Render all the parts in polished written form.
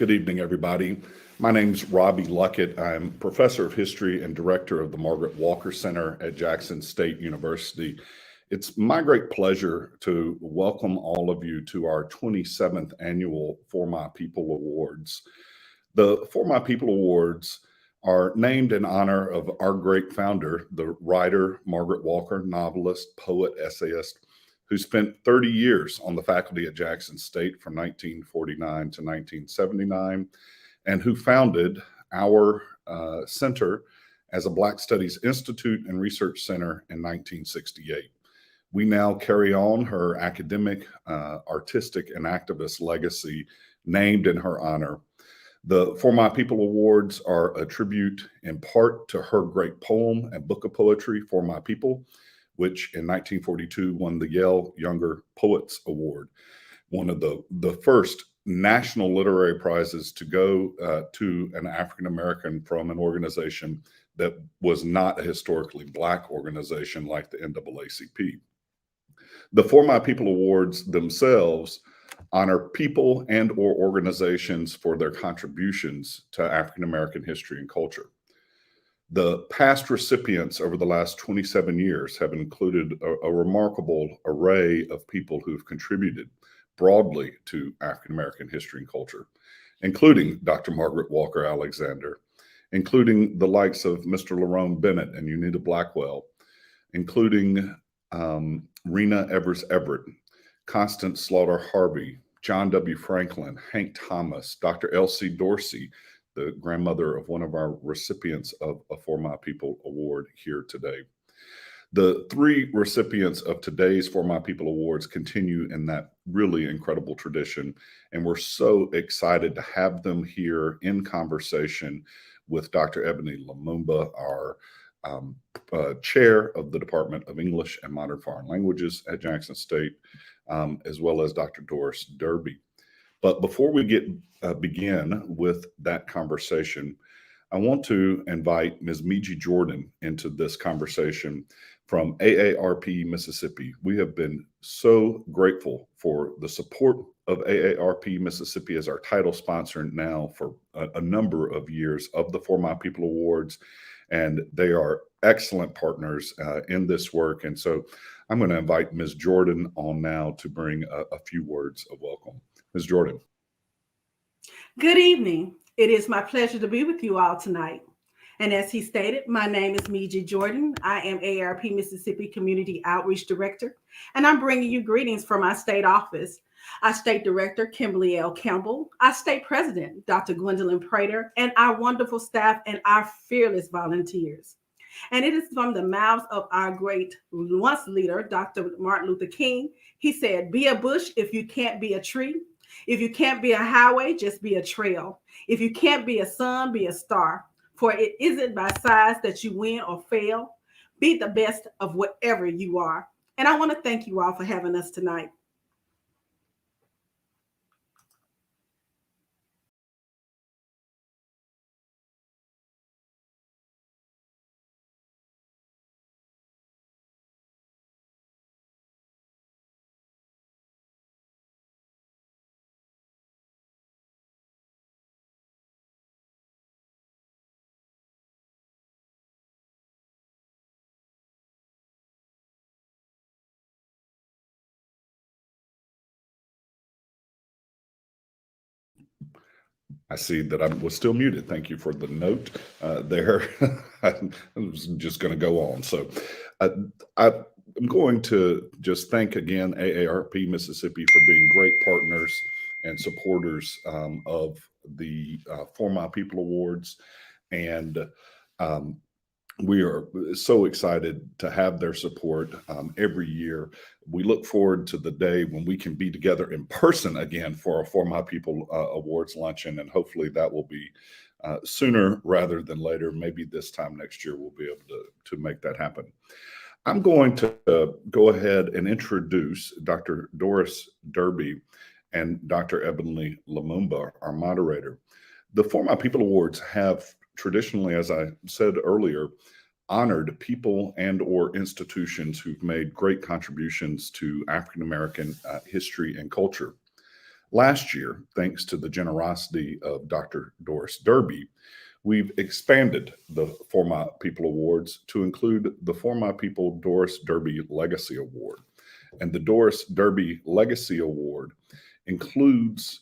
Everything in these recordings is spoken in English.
Good evening, everybody. My name's Robbie Luckett. I'm professor of history and director of the Margaret Walker Center at Jackson State University. It's my great pleasure to welcome all of you to our 27th annual For My People Awards. The For My People Awards are named in honor of our great founder, the writer Margaret Walker, novelist, poet, essayist, who spent 30 years on the faculty at Jackson State from 1949 to 1979, and who founded our center as a Black Studies Institute and Research Center in 1968. We now carry on her academic, artistic, and activist legacy named in her honor. The For My People Awards are a tribute in part to her great poem and book of poetry, For My People, which in 1942 won the Yale Younger Poets Award, one of the first national literary prizes to go to an African American from an organization that was not a historically Black organization like the NAACP. The For My People Awards themselves honor people and or organizations for their contributions to African American history and culture. The past recipients over the last 27 years have included a remarkable array of people who've contributed broadly to African American history and culture, including Dr. Margaret Walker Alexander, including the likes of Mr. Lerone Bennett and Unita Blackwell, including Rena Evers Everett, Constance Slaughter Harvey, John W. Franklin, Hank Thomas, Dr. L.C. Dorsey, the grandmother of one of our recipients of a For My People Award here today. The three recipients of today's For My People Awards continue in that really incredible tradition, and we're so excited to have them here in conversation with Dr. Ebony Lumumba, our chair of the Department of English and Modern Foreign Languages at Jackson State, as well as Dr. Doris Derby. But before we begin with that conversation, I want to invite Ms. Miji Jordan into this conversation from AARP Mississippi. We have been so grateful for the support of AARP Mississippi as our title sponsor now for a number of years of the For My People Awards, and they are excellent partners in this work. And so I'm going to invite Ms. Jordan on now to bring a few words of welcome. Ms. Jordan. Good evening. It is my pleasure to be with you all tonight. And as he stated, my name is Miji Jordan. I am AARP Mississippi Community Outreach Director, and I'm bringing you greetings from our state office. Our state director, Kimberly L. Campbell, our state president, Dr. Gwendolyn Prater, and our wonderful staff and our fearless volunteers. And it is from the mouths of our great once leader, Dr. Martin Luther King. He said, "Be a bush if you can't be a tree. If you can't be a highway, just be a trail. If you can't be a sun, be a star. For it isn't by size that you win or fail. Be the best of whatever you are." And I want to thank you all for having us tonight. I see that I was still muted. Thank you for the note there. I was just going to go on. So I'm going to just thank again AARP Mississippi for being great partners and supporters of the For My People Awards. And we are so excited to have their support every year. We look forward to the day when we can be together in person again for a For My People Awards luncheon, and hopefully that will be sooner rather than later. Maybe this time next year we'll be able to make that happen. I'm going to go ahead and introduce Dr. Doris Derby and Dr. Ebony Lumumba, our moderator. The For My People Awards have traditionally, as I said earlier, honored people and or institutions who've made great contributions to African American history and culture. Last year, thanks to the generosity of Dr. Doris Derby, we've expanded the For My People Awards to include the For My People Doris Derby Legacy Award. And the Doris Derby Legacy Award includes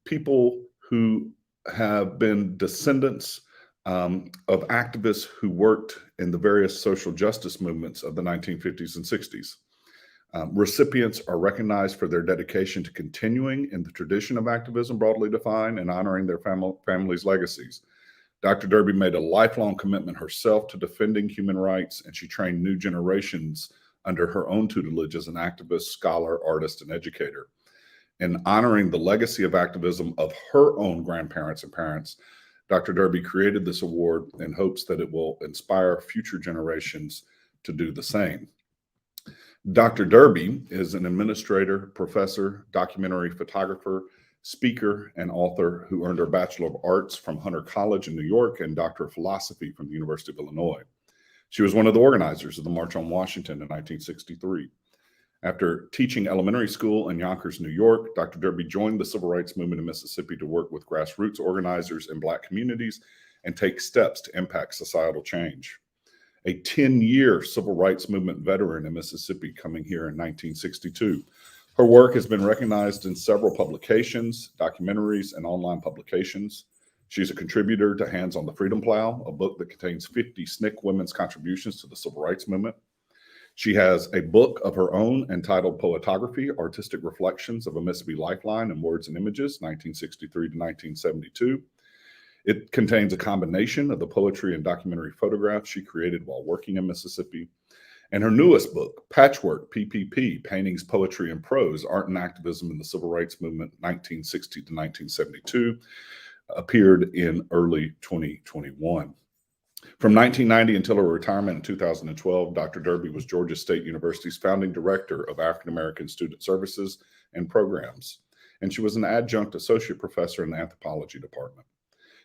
people who have been descendants of activists who worked in the various social justice movements of the 1950s and 60s. Recipients are recognized for their dedication to continuing in the tradition of activism broadly defined and honoring their families' legacies. Dr. Derby made a lifelong commitment herself to defending human rights, and she trained new generations under her own tutelage as an activist, scholar, artist, and educator. In honoring the legacy of activism of her own grandparents and parents, Dr. Derby created this award in hopes that it will inspire future generations to do the same. Dr. Derby is an administrator, professor, documentary photographer, speaker, and author who earned her Bachelor of Arts from Hunter College in New York and Doctor of Philosophy from the University of Illinois. She was one of the organizers of the March on Washington in 1963. After teaching elementary school in Yonkers, New York, Dr. Derby joined the civil rights movement in Mississippi to work with grassroots organizers in Black communities and take steps to impact societal change. A 10-year civil rights movement veteran in Mississippi, coming here in 1962. Her work has been recognized in several publications, documentaries, and online publications. She's a contributor to Hands on the Freedom Plow, a book that contains 50 SNCC women's contributions to the civil rights movement. She has a book of her own entitled Poetography, Artistic Reflections of a Mississippi Lifeline in Words and Images, 1963 to 1972. It contains a combination of the poetry and documentary photographs she created while working in Mississippi. And her newest book, Patchwork, PPP, Paintings, Poetry, and Prose, Art and Activism in the Civil Rights Movement, 1960 to 1972, appeared in early 2021. From 1990 until her retirement in 2012, Dr. Derby was Georgia State University's founding director of African American Student Services and Programs, and she was an adjunct associate professor in the anthropology department.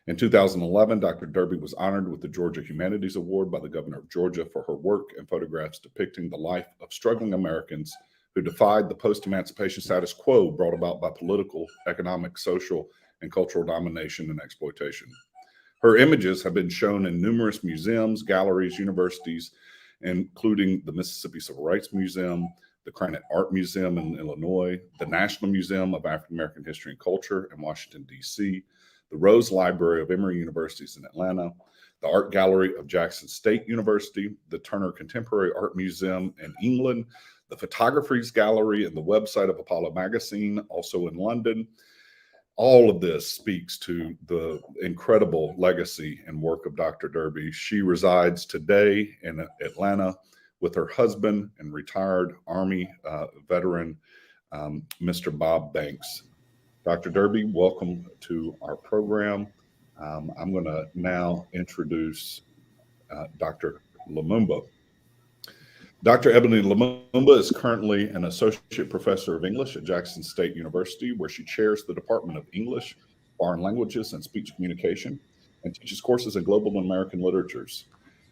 In 2011, Dr. Derby was honored with the Georgia Humanities Award by the governor of Georgia for her work and photographs depicting the life of struggling Americans who defied the post-emancipation status quo brought about by political, economic, social, and cultural domination and exploitation. Her images have been shown in numerous museums, galleries, universities, including the Mississippi Civil Rights Museum, the Granite Art Museum in Illinois, the National Museum of African American History and Culture in Washington, D.C., the Rose Library of Emory Universities in Atlanta, the Art Gallery of Jackson State University, the Turner Contemporary Art Museum in England, the Photography's Gallery and the website of Apollo Magazine, also in London. All of this speaks to the incredible legacy and work of Dr. Derby. She resides today in Atlanta with her husband and retired Army veteran, Mr. Bob Banks. Dr. Derby, welcome to our program. I'm going to now introduce Dr. Lumumba. Dr. Ebony Lumumba is currently an associate professor of English at Jackson State University, where she chairs the Department of English, Foreign Languages, and Speech Communication, and teaches courses in global and American literatures.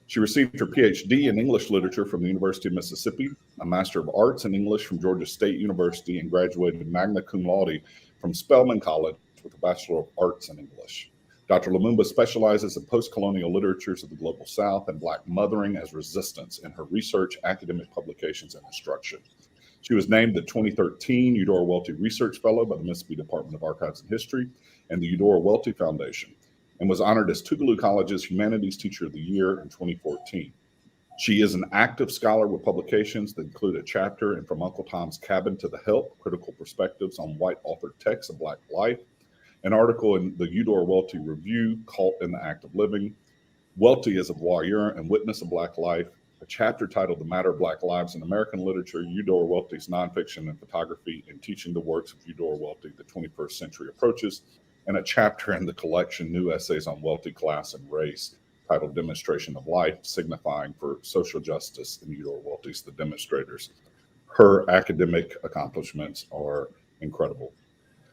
She received her PhD in English literature from the University of Mississippi, a Master of Arts in English from Georgia State University, and graduated magna cum laude from Spelman College with a Bachelor of Arts in English. Dr. Lumumba specializes in post-colonial literatures of the Global South and Black mothering as resistance in her research, academic publications, and instruction. She was named the 2013 Eudora Welty Research Fellow by the Mississippi Department of Archives and History and the Eudora Welty Foundation, and was honored as Tougaloo College's Humanities Teacher of the Year in 2014. She is an active scholar with publications that include a chapter in From Uncle Tom's Cabin to the Help, Critical Perspectives on White Authored Texts of Black Life, an article in the Eudora Welty Review, Cult in the Act of Living, Welty as a Voyeur and Witness of Black Life, a chapter titled The Matter of Black Lives in American Literature, Eudora Welty's Nonfiction and Photography in Teaching the Works of Eudora Welty, the 21st Century Approaches, and a chapter in the collection New Essays on Welty, Class, and Race, titled Demonstration of Life, signifying for social justice in Eudora Welty's The Demonstrators. Her academic accomplishments are incredible.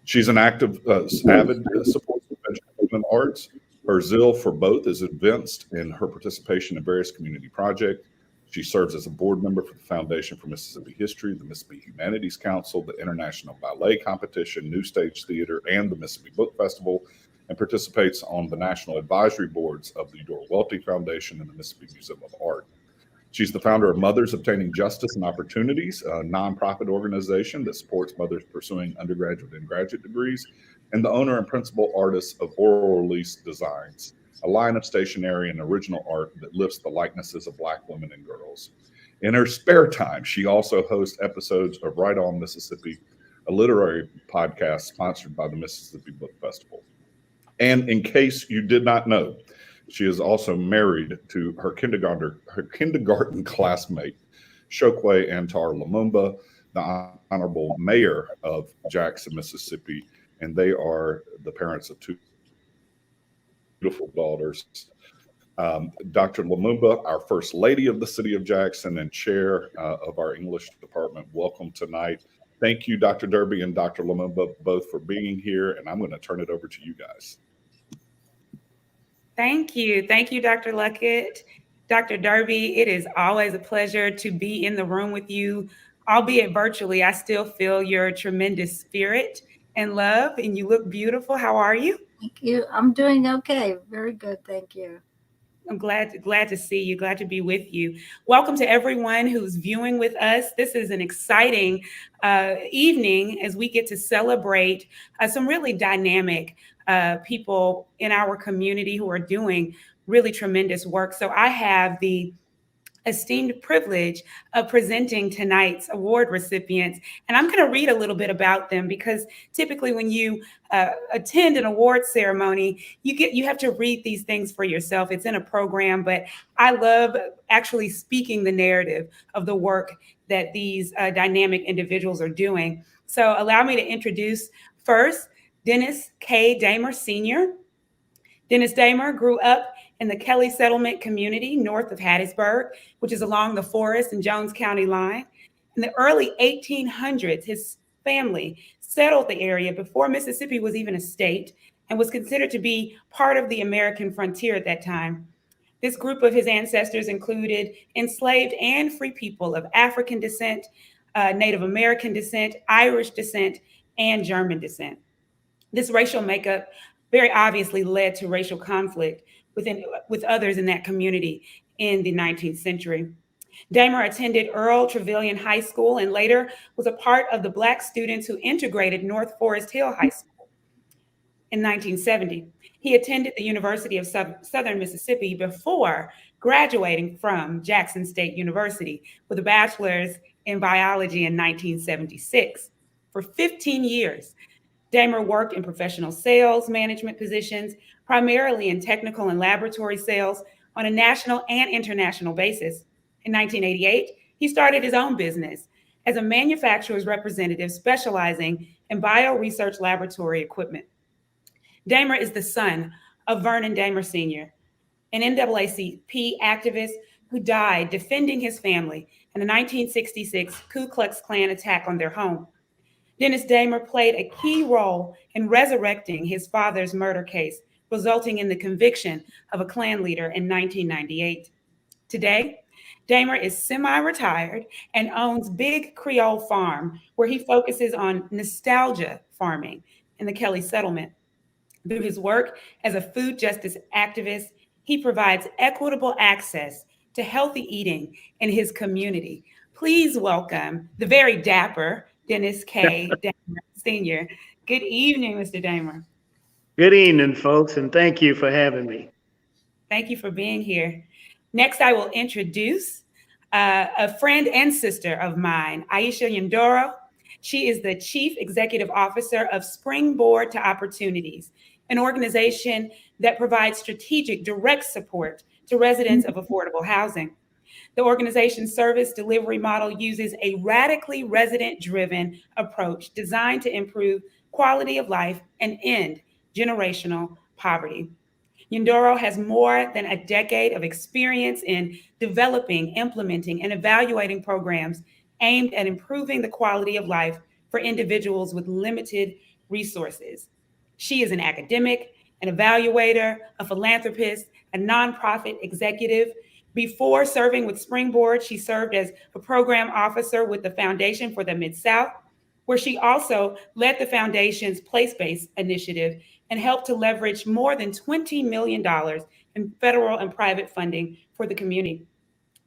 She's an active, avid supporter of education and arts. Her zeal for both is evinced in her participation in various community projects. She serves as a board member for the Foundation for Mississippi History, the Mississippi Humanities Council, the International Ballet Competition, New Stage Theater, and the Mississippi Book Festival, and participates on the national advisory boards of the Eudora Welty Foundation and the Mississippi Museum of Art. She's the founder of Mothers Obtaining Justice and Opportunities, a nonprofit organization that supports mothers pursuing undergraduate and graduate degrees, and the owner and principal artist of Oral Release Designs, a line of stationery and original art that lifts the likenesses of Black women and girls. In her spare time, she also hosts episodes of Right On Mississippi, a literary podcast sponsored by the Mississippi Book Festival. And in case you did not know, she is also married to her kindergarten classmate, Chokwe Antar Lumumba, the Honorable Mayor of Jackson, Mississippi, and they are the parents of two beautiful daughters. Dr. Lumumba, our First Lady of the City of Jackson and Chair of our English Department, welcome tonight. Thank you, Dr. Derby and Dr. Lumumba, both for being here, and I'm going to turn it over to you guys. Thank you. Thank you, Dr. Luckett. Dr. Derby, it is always a pleasure to be in the room with you, albeit virtually. I still feel your tremendous spirit and love, and you look beautiful. How are you? Thank you. I'm doing okay. Very good. Thank you. I'm glad to see you, glad to be with you. Welcome to everyone who's viewing with us. This is an exciting evening as we get to celebrate some really dynamic people in our community who are doing really tremendous work. So I have the esteemed privilege of presenting tonight's award recipients. And I'm going to read a little bit about them because typically when you attend an award ceremony, you have to read these things for yourself. It's in a program, but I love actually speaking the narrative of the work that these dynamic individuals are doing. So allow me to introduce first Dennis K. Damer Sr. Dennis Damer grew up in the Kelly Settlement community north of Hattiesburg, which is along the Forest and Jones County line. In the early 1800s, his family settled the area before Mississippi was even a state and was considered to be part of the American frontier at that time. This group of his ancestors included enslaved and free people of African descent, Native American descent, Irish descent, and German descent. This racial makeup very obviously led to racial conflict with others in that community in the 19th century. Damer attended Earl Trevelyan High School and later was a part of the Black students who integrated North Forest Hill High School in 1970. He attended the University of Southern Mississippi before graduating from Jackson State University with a bachelor's in biology in 1976. For 15 years, Damer worked in professional sales management positions, primarily in technical and laboratory sales on a national and international basis. In 1988, he started his own business as a manufacturer's representative specializing in bioresearch laboratory equipment. Damer is the son of Vernon Damer Sr., an NAACP activist who died defending his family in a 1966 Ku Klux Klan attack on their home. Dennis Damer played a key role in resurrecting his father's murder case, resulting in the conviction of a Klan leader in 1998. Today, Damer is semi-retired and owns Big Creole Farm, where he focuses on nostalgia farming in the Kelly Settlement. Through his work as a food justice activist, he provides equitable access to healthy eating in his community. Please welcome the very dapper Dennis K. Damer Sr. Good evening, Mr. Damer. Good evening, folks, and thank you for having me. Thank you for being here. Next, I will introduce a friend and sister of mine, Aisha Yandoro. She is the Chief Executive Officer of Springboard to Opportunities, an organization that provides strategic direct support to residents of affordable housing. The organization's service delivery model uses a radically resident-driven approach designed to improve quality of life and end generational poverty. Yandoro has more than a decade of experience in developing, implementing, and evaluating programs aimed at improving the quality of life for individuals with limited resources. She is an academic, an evaluator, a philanthropist, a nonprofit executive Before serving with Springboard, she served as a program officer with the Foundation for the Mid-South, where she also led the foundation's place-based initiative and helped to leverage more than $20 million in federal and private funding for the community.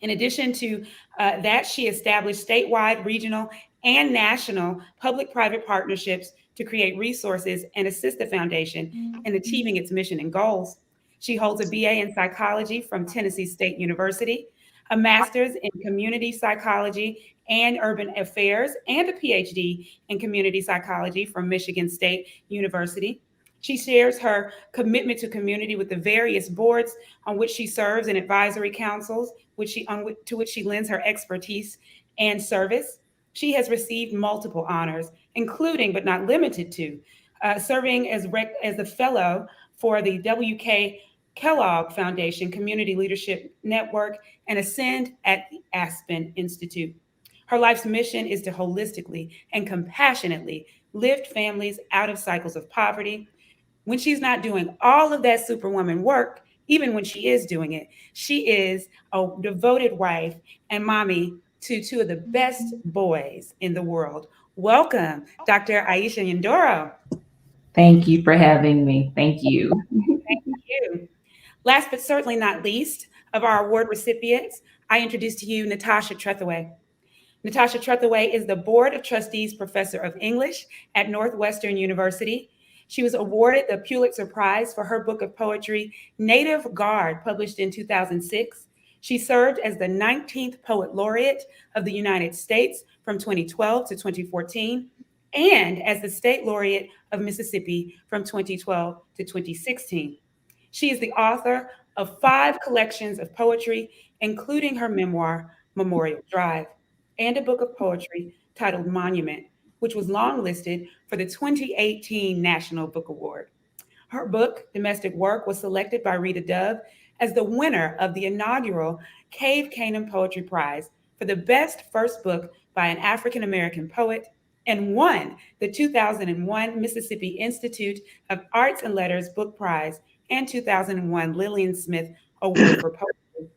In addition to that, she established statewide, regional, and national public-private partnerships to create resources and assist the foundation in achieving its mission and goals. She holds a BA in psychology from Tennessee State University, a master's in community psychology and urban affairs, and a PhD in community psychology from Michigan State University. She shares her commitment to community with the various boards on which she serves and advisory councils to which she lends her expertise and service. She has received multiple honors, including but not limited to serving as a fellow for the W.K. Kellogg Foundation Community Leadership Network and Ascend at the Aspen Institute. Her life's mission is to holistically and compassionately lift families out of cycles of poverty. When she's not doing all of that superwoman work, even when she is doing it, she is a devoted wife and mommy to two of the best boys in the world. Welcome, Dr. Aisha Yandoro. Thank you for having me. Thank you. Thank you. Last but certainly not least of our award recipients, I introduce to you Natasha Trethewey. Natasha Trethewey is the Board of Trustees Professor of English at Northwestern University. She was awarded the Pulitzer Prize for her book of poetry, Native Guard, published in 2006. She served as the 19th Poet Laureate of the United States from 2012 to 2014, and as the State Laureate of Mississippi from 2012 to 2016. She is the author of 5 collections of poetry, including her memoir, Memorial Drive, and a book of poetry titled Monument, which was longlisted for the 2018 National Book Award. Her book, Domestic Work, was selected by Rita Dove as the winner of the inaugural Cave Canaan Poetry Prize for the best first book by an African-American poet, and won the 2001 Mississippi Institute of Arts and Letters Book Prize and 2001 Lillian Smith Award for Poetry.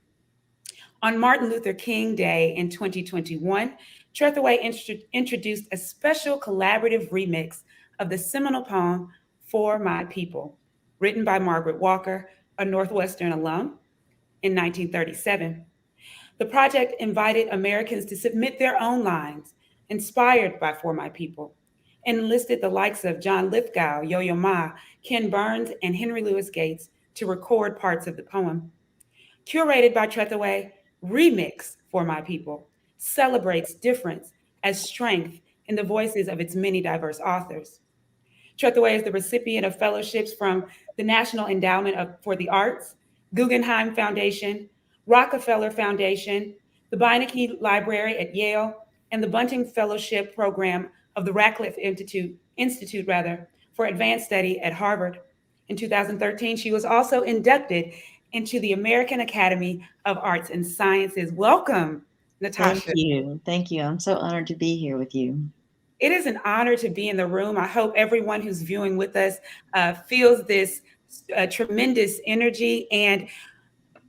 On Martin Luther King Day in 2021, Trethewey introduced a special collaborative remix of the seminal poem, For My People, written by Margaret Walker, a Northwestern alum, in 1937. The project invited Americans to submit their own lines, inspired by For My People, and enlisted the likes of John Lithgow, Yo-Yo Ma, Ken Burns, and Henry Louis Gates to record parts of the poem. Curated by Trethewey, Remix For My People celebrates difference as strength in the voices of its many diverse authors. Trethewey is the recipient of fellowships from the National Endowment for the Arts, Guggenheim Foundation, Rockefeller Foundation, the Beinecke Library at Yale, and the Bunting Fellowship Program of the Radcliffe Institute for Advanced Study at Harvard. In 2013, she was also inducted into the American Academy of Arts and Sciences. Welcome, Natasha. Thank you. Thank you. I'm so honored to be here with you. It is an honor to be in the room. I hope everyone who's viewing with us feels this tremendous energy. And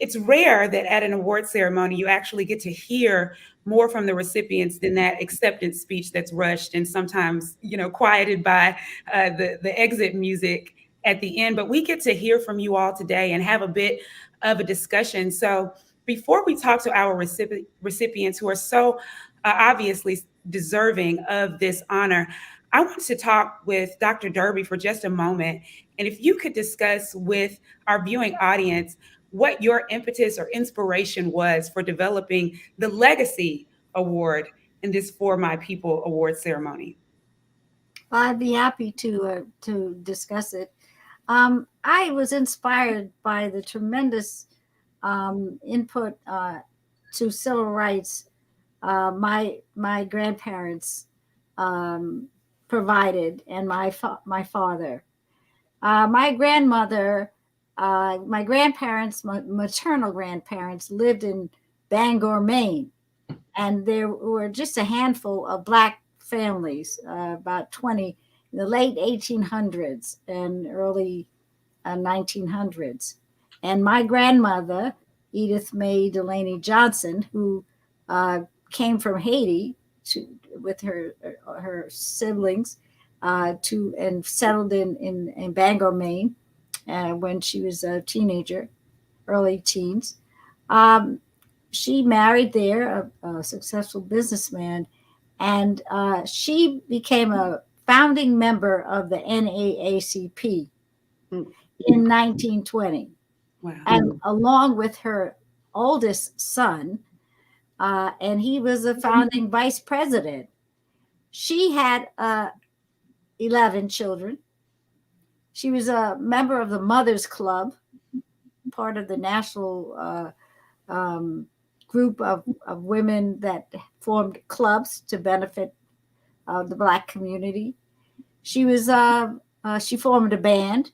it's rare that at an award ceremony, you actually get to hear more from the recipients than that acceptance speech that's rushed and sometimes, quieted by the exit music at the end. But we get to hear from you all today and have a bit of a discussion. So before we talk to our recipients who are so obviously deserving of this honor, I want to talk with Dr. Derby for just a moment. And if you could discuss with our viewing audience what your impetus or inspiration was for developing the Legacy Award in this For My People award ceremony. I'd be happy to discuss it. I was inspired by the tremendous input to civil rights my grandparents provided, and my father. My grandmother, my grandparents, my maternal grandparents lived in Bangor, Maine, and there were just a handful of Black families, about 20 in the late 1800s and early 1900s. And my grandmother, Edith Mae Delaney Johnson, who came from Haiti with her siblings and settled in Bangor, Maine, when she was a teenager, early teens. She married there a successful businessman, and she became a founding member of the NAACP in 1920. Wow. And along with her oldest son, and he was a founding vice president. She had 11 children. She was a member of the Mothers Club, part of the national group of women that formed clubs to benefit the Black community. She formed a band,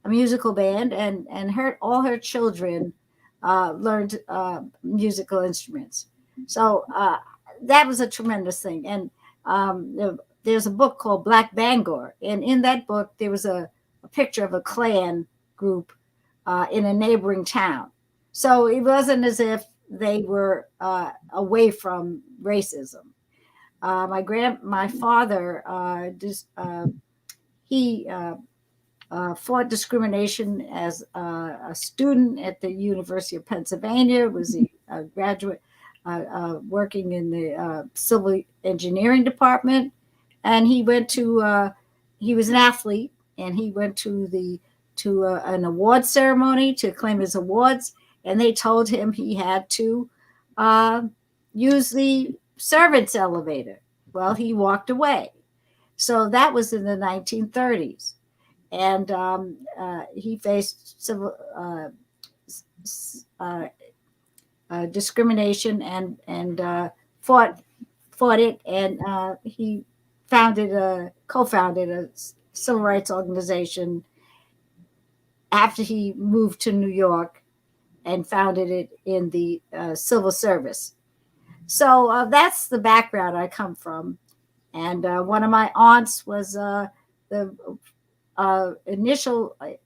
a musical band, and all her children learned musical instruments. So that was a tremendous thing. And there's a book called Black Bangor, and in that book there was a picture of a Klan group in a neighboring town. So it wasn't as if they were away from racism. My father fought discrimination as a student at the University of Pennsylvania. Was a graduate working in the civil engineering department, and he was an athlete, and he went to an award ceremony to claim his awards, and they told him he had to use the servants' elevator. Well, he walked away. So that was in the 1930s. And he faced civil discrimination and fought it. And he co-founded a civil rights organization after he moved to New York and founded it in the civil service. So that's the background I come from. And one of my aunts was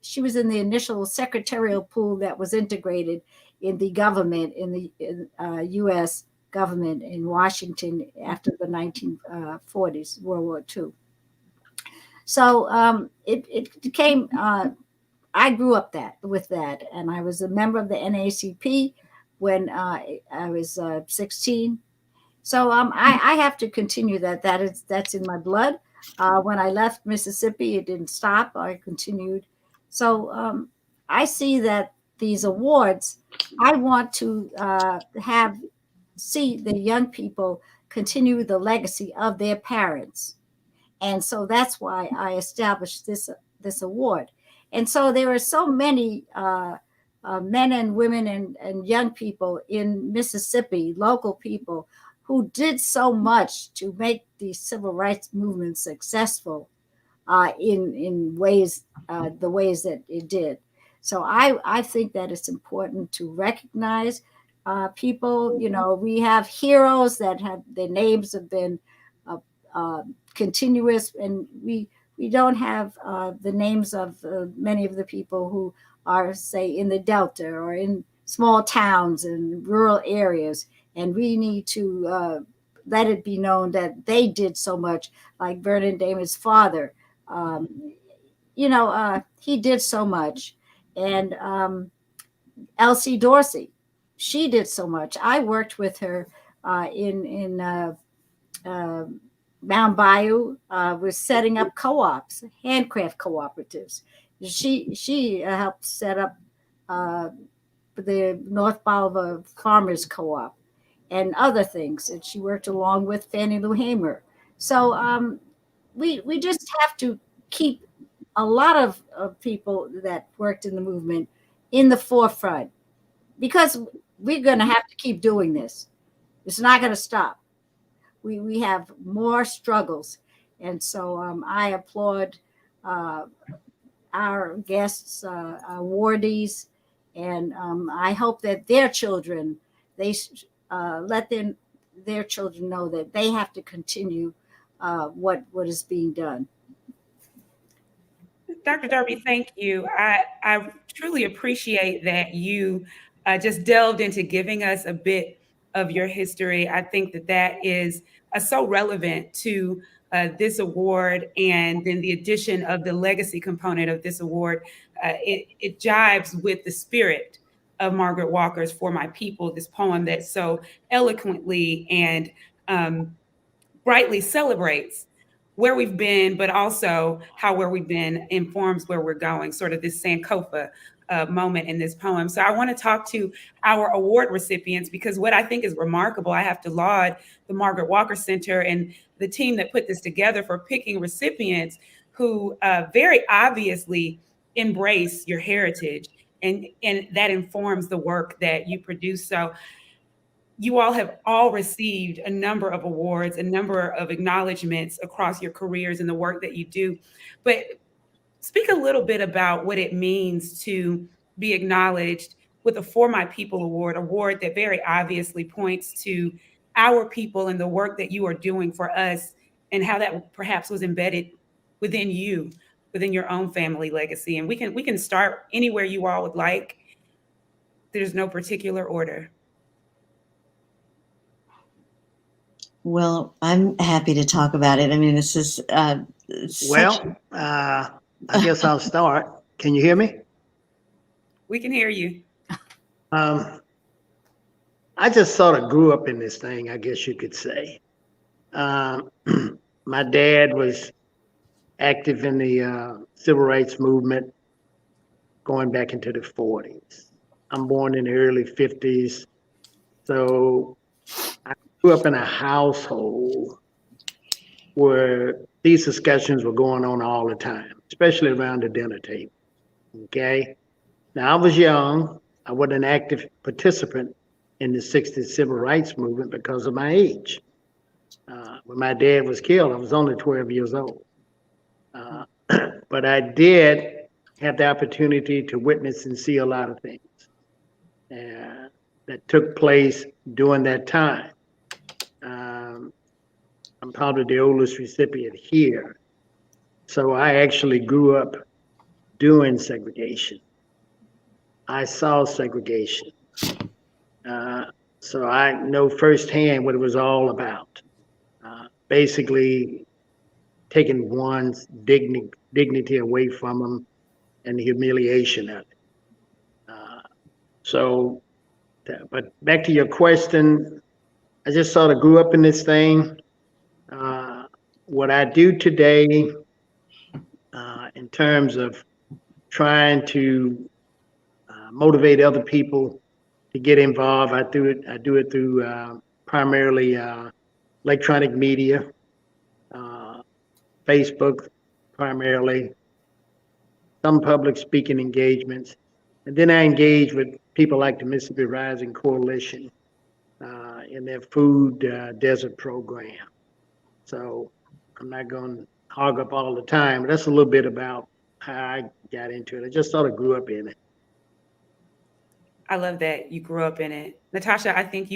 she was in the initial secretarial pool that was integrated in the government, in the U.S. government in Washington after the 1940s, World War II. So it became, I grew up with that, and I was a member of the NAACP when I was 16. So I have to continue that. That's in my blood. When I left Mississippi, it didn't stop. I continued. So I see that these awards, I want to see the young people continue the legacy of their parents. And so that's why I established this award. And so there are so many men and women and young people in Mississippi, local people, who did so much to make the civil rights movement successful in ways, the ways that it did. So I think that it's important to recognize people. You know, we have heroes that have their names have been continuous, and we don't have the names of many of the people who are, say, in the Delta or in small towns and rural areas. And we need to let it be known that they did so much, like Vernon Damon's father. He did so much. And Elsie Dorsey, she did so much. I worked with her in Mount Bayou, was setting up co-ops, handcraft cooperatives. She helped set up the North Bolivar Farmers Co-op and other things. And she worked along with Fannie Lou Hamer. So we just have to keep a lot of people that worked in the movement in the forefront, because we're going to have to keep doing this. It's not going to stop. We have more struggles. And so I applaud our guests, awardees, and I hope that their children, they let their children know that they have to continue what is being done. Dr. Darby, thank you. I truly appreciate that you just delved into giving us a bit of your history. I think that is so relevant to this award, and then the addition of the legacy component of this award. It jives with the spirit of Margaret Walker's For My People, this poem that so eloquently and brightly celebrates where we've been, but also how where we've been informs where we're going, sort of this Sankofa moment in this poem. So I want to talk to our award recipients, because what I think is remarkable, I have to laud the Margaret Walker Center and the team that put this together for picking recipients who very obviously embrace your heritage, and that informs the work that you produce. So you all have all received a number of awards, a number of acknowledgments across your careers and the work that you do. But speak a little bit about what it means to be acknowledged with a For My People award that very obviously points to our people and the work that you are doing for us, and how that perhaps was embedded within you, within your own family legacy. And we can start anywhere you all would like. There's no particular order. Well, I'm happy to talk about it. I mean, this is I guess I'll start. Can you hear me? We can hear you. I just sort of grew up in this thing, I guess you could say. My dad was active in the civil rights movement going back into the 40s. I'm born in the early 50s. So I grew up in a household where these discussions were going on all the time, especially around the dinner table. Okay. Now, I was young. I wasn't an active participant in the 60s civil rights movement because of my age. When my dad was killed, I was only 12 years old. But I did have the opportunity to witness and see a lot of things that took place during that time. I'm probably the oldest recipient here. So I actually grew up during segregation. I saw segregation. So I know firsthand what it was all about. Basically taking one's dignity away from them and the humiliation of it. But back to your question, I just sort of grew up in this thing. What I do today in terms of trying to motivate other people to get involved, I do it through primarily electronic media, Facebook primarily, some public speaking engagements, and then I engage with people like the Mississippi Rising Coalition in their food desert program. So I'm not going to hog up all the time, but that's a little bit about how I got into it. I just sort of grew up in it. I love that you grew up in it. Natasha, I think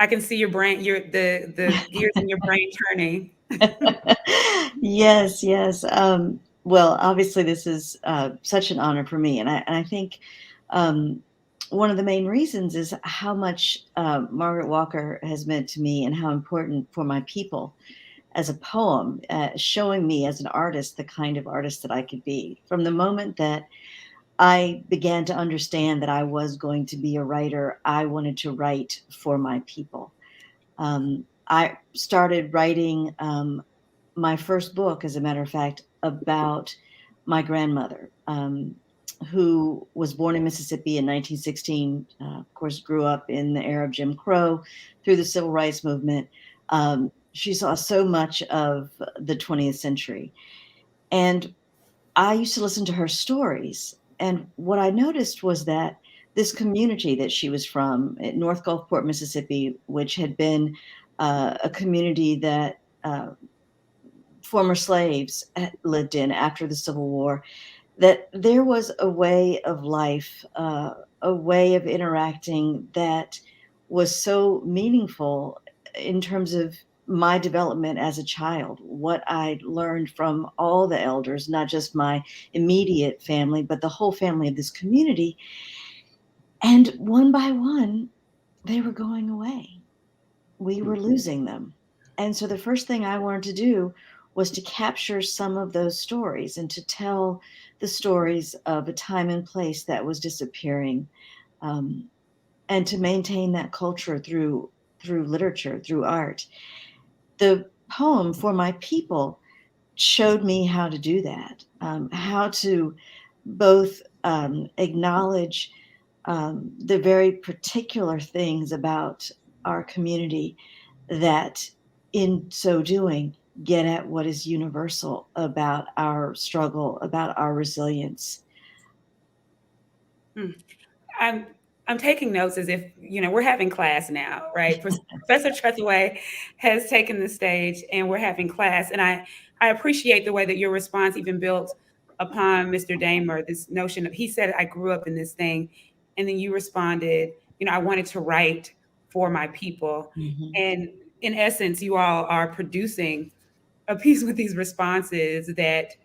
I can see your brain, the gears in your brain turning. Yes. Well, obviously, this is such an honor for me, and I think one of the main reasons is how much Margaret Walker has meant to me, and how important For My People as a poem, showing me as an artist the kind of artist that I could be. From the moment that I began to understand that I was going to be a writer, I wanted to write for my people. I started writing my first book, as a matter of fact, about my grandmother, who was born in Mississippi in 1916, of course, grew up in the era of Jim Crow through the civil rights movement. She saw so much of the 20th century. And I used to listen to her stories. And what I noticed was that this community that she was from, at North Gulfport, Mississippi, which had been a community that former slaves lived in after the Civil War, that there was a way of life, a way of interacting that was so meaningful in terms of my development as a child, what I learned from all the elders, not just my immediate family, but the whole family of this community. And one by one, they were going away. We were losing them. And so the first thing I wanted to do was to capture some of those stories and to tell the stories of a time and place that was disappearing, and to maintain that culture through literature, through art. The poem For My People showed me how to do that, how to both acknowledge the very particular things about our community that, in so doing, get at what is universal about our struggle, about our resilience. I'm taking notes as if, we're having class now, right? Professor Trethewey has taken the stage and we're having class. And I appreciate the way that your response even built upon Mr. Damer, this notion of, he said, I grew up in this thing. And then you responded, I wanted to write for my people. Mm-hmm. And in essence, you all are producing a piece with these responses that,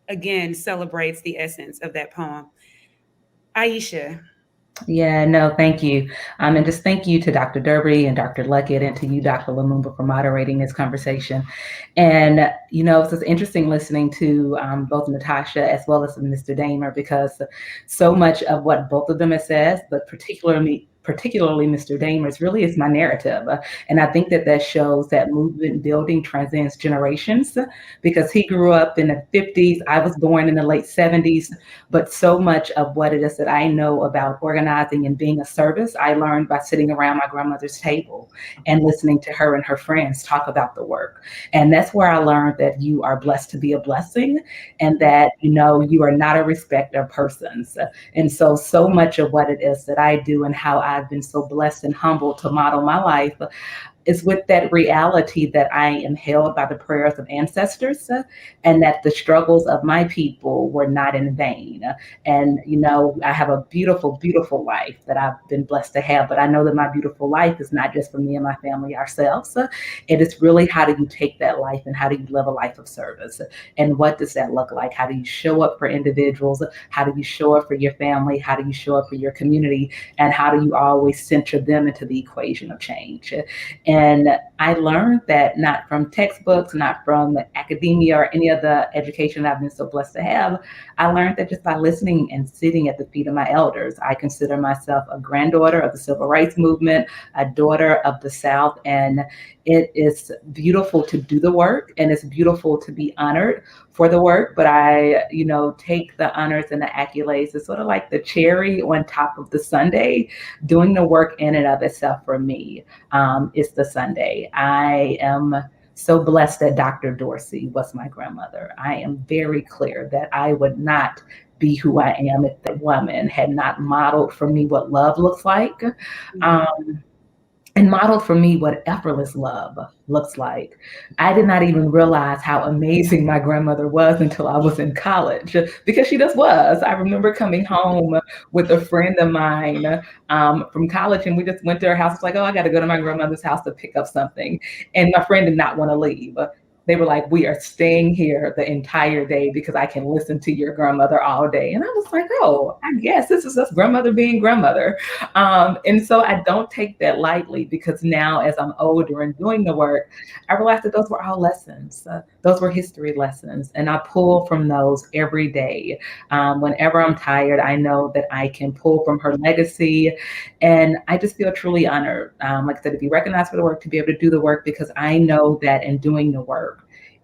again, celebrates the essence of that poem. Aisha. Yeah, no, thank you. And just thank you to Dr. Derby and Dr. Luckett and to you, Dr. Lumumba, for moderating this conversation. And, it's just interesting listening to both Natasha as well as Mr. Damer, because so much of what both of them have said, but particularly Mr. Damer's, really is my narrative. And I think that shows that movement building transcends generations, because he grew up in the 50s. I was born in the late 70s. But so much of what it is that I know about organizing and being a service, I learned by sitting around my grandmother's table and listening to her and her friends talk about the work. And that's where I learned that you are blessed to be a blessing, and that, you are not a respecter of persons. And so much of what it is that I do and how I've been so blessed and humbled to model my life is with that reality that I am held by the prayers of ancestors, and that the struggles of my people were not in vain. And, I have a beautiful, beautiful life that I've been blessed to have, but I know that my beautiful life is not just for me and my family ourselves. It is really, how do you take that life and how do you live a life of service? And what does that look like? How do you show up for individuals? How do you show up for your family? How do you show up for your community? And how do you always center them into the equation of change? And I learned that not from textbooks, not from academia or any of the education I've been so blessed to have. I learned that just by listening and sitting at the feet of my elders. I consider myself a granddaughter of the Civil Rights Movement, a daughter of the South, and it is beautiful to do the work, and it's beautiful to be honored for the work. But I, take the honors and the accolades as sort of like the cherry on top of the sundae. Doing the work in and of itself for me is the sundae. I am so blessed that Dr. Dorsey was my grandmother. I am very clear that I would not be who I am if that woman had not modeled for me what love looks like. And modeled for me what effortless love looks like. I did not even realize how amazing my grandmother was until I was in college, because she just was. I remember coming home with a friend of mine from college, and we just went to her house. It's like, oh, I got to go to my grandmother's house to pick up something. And my friend did not want to leave. They were like, we are staying here the entire day because I can listen to your grandmother all day. And I was like, oh, I guess this is just grandmother being grandmother. And so I don't take that lightly, because now as I'm older and doing the work, I realized that those were all lessons. Those were history lessons. And I pull from those every day. Whenever I'm tired, I know that I can pull from her legacy. And I just feel truly honored, like I said, to be recognized for the work, to be able to do the work, because I know that in doing the work,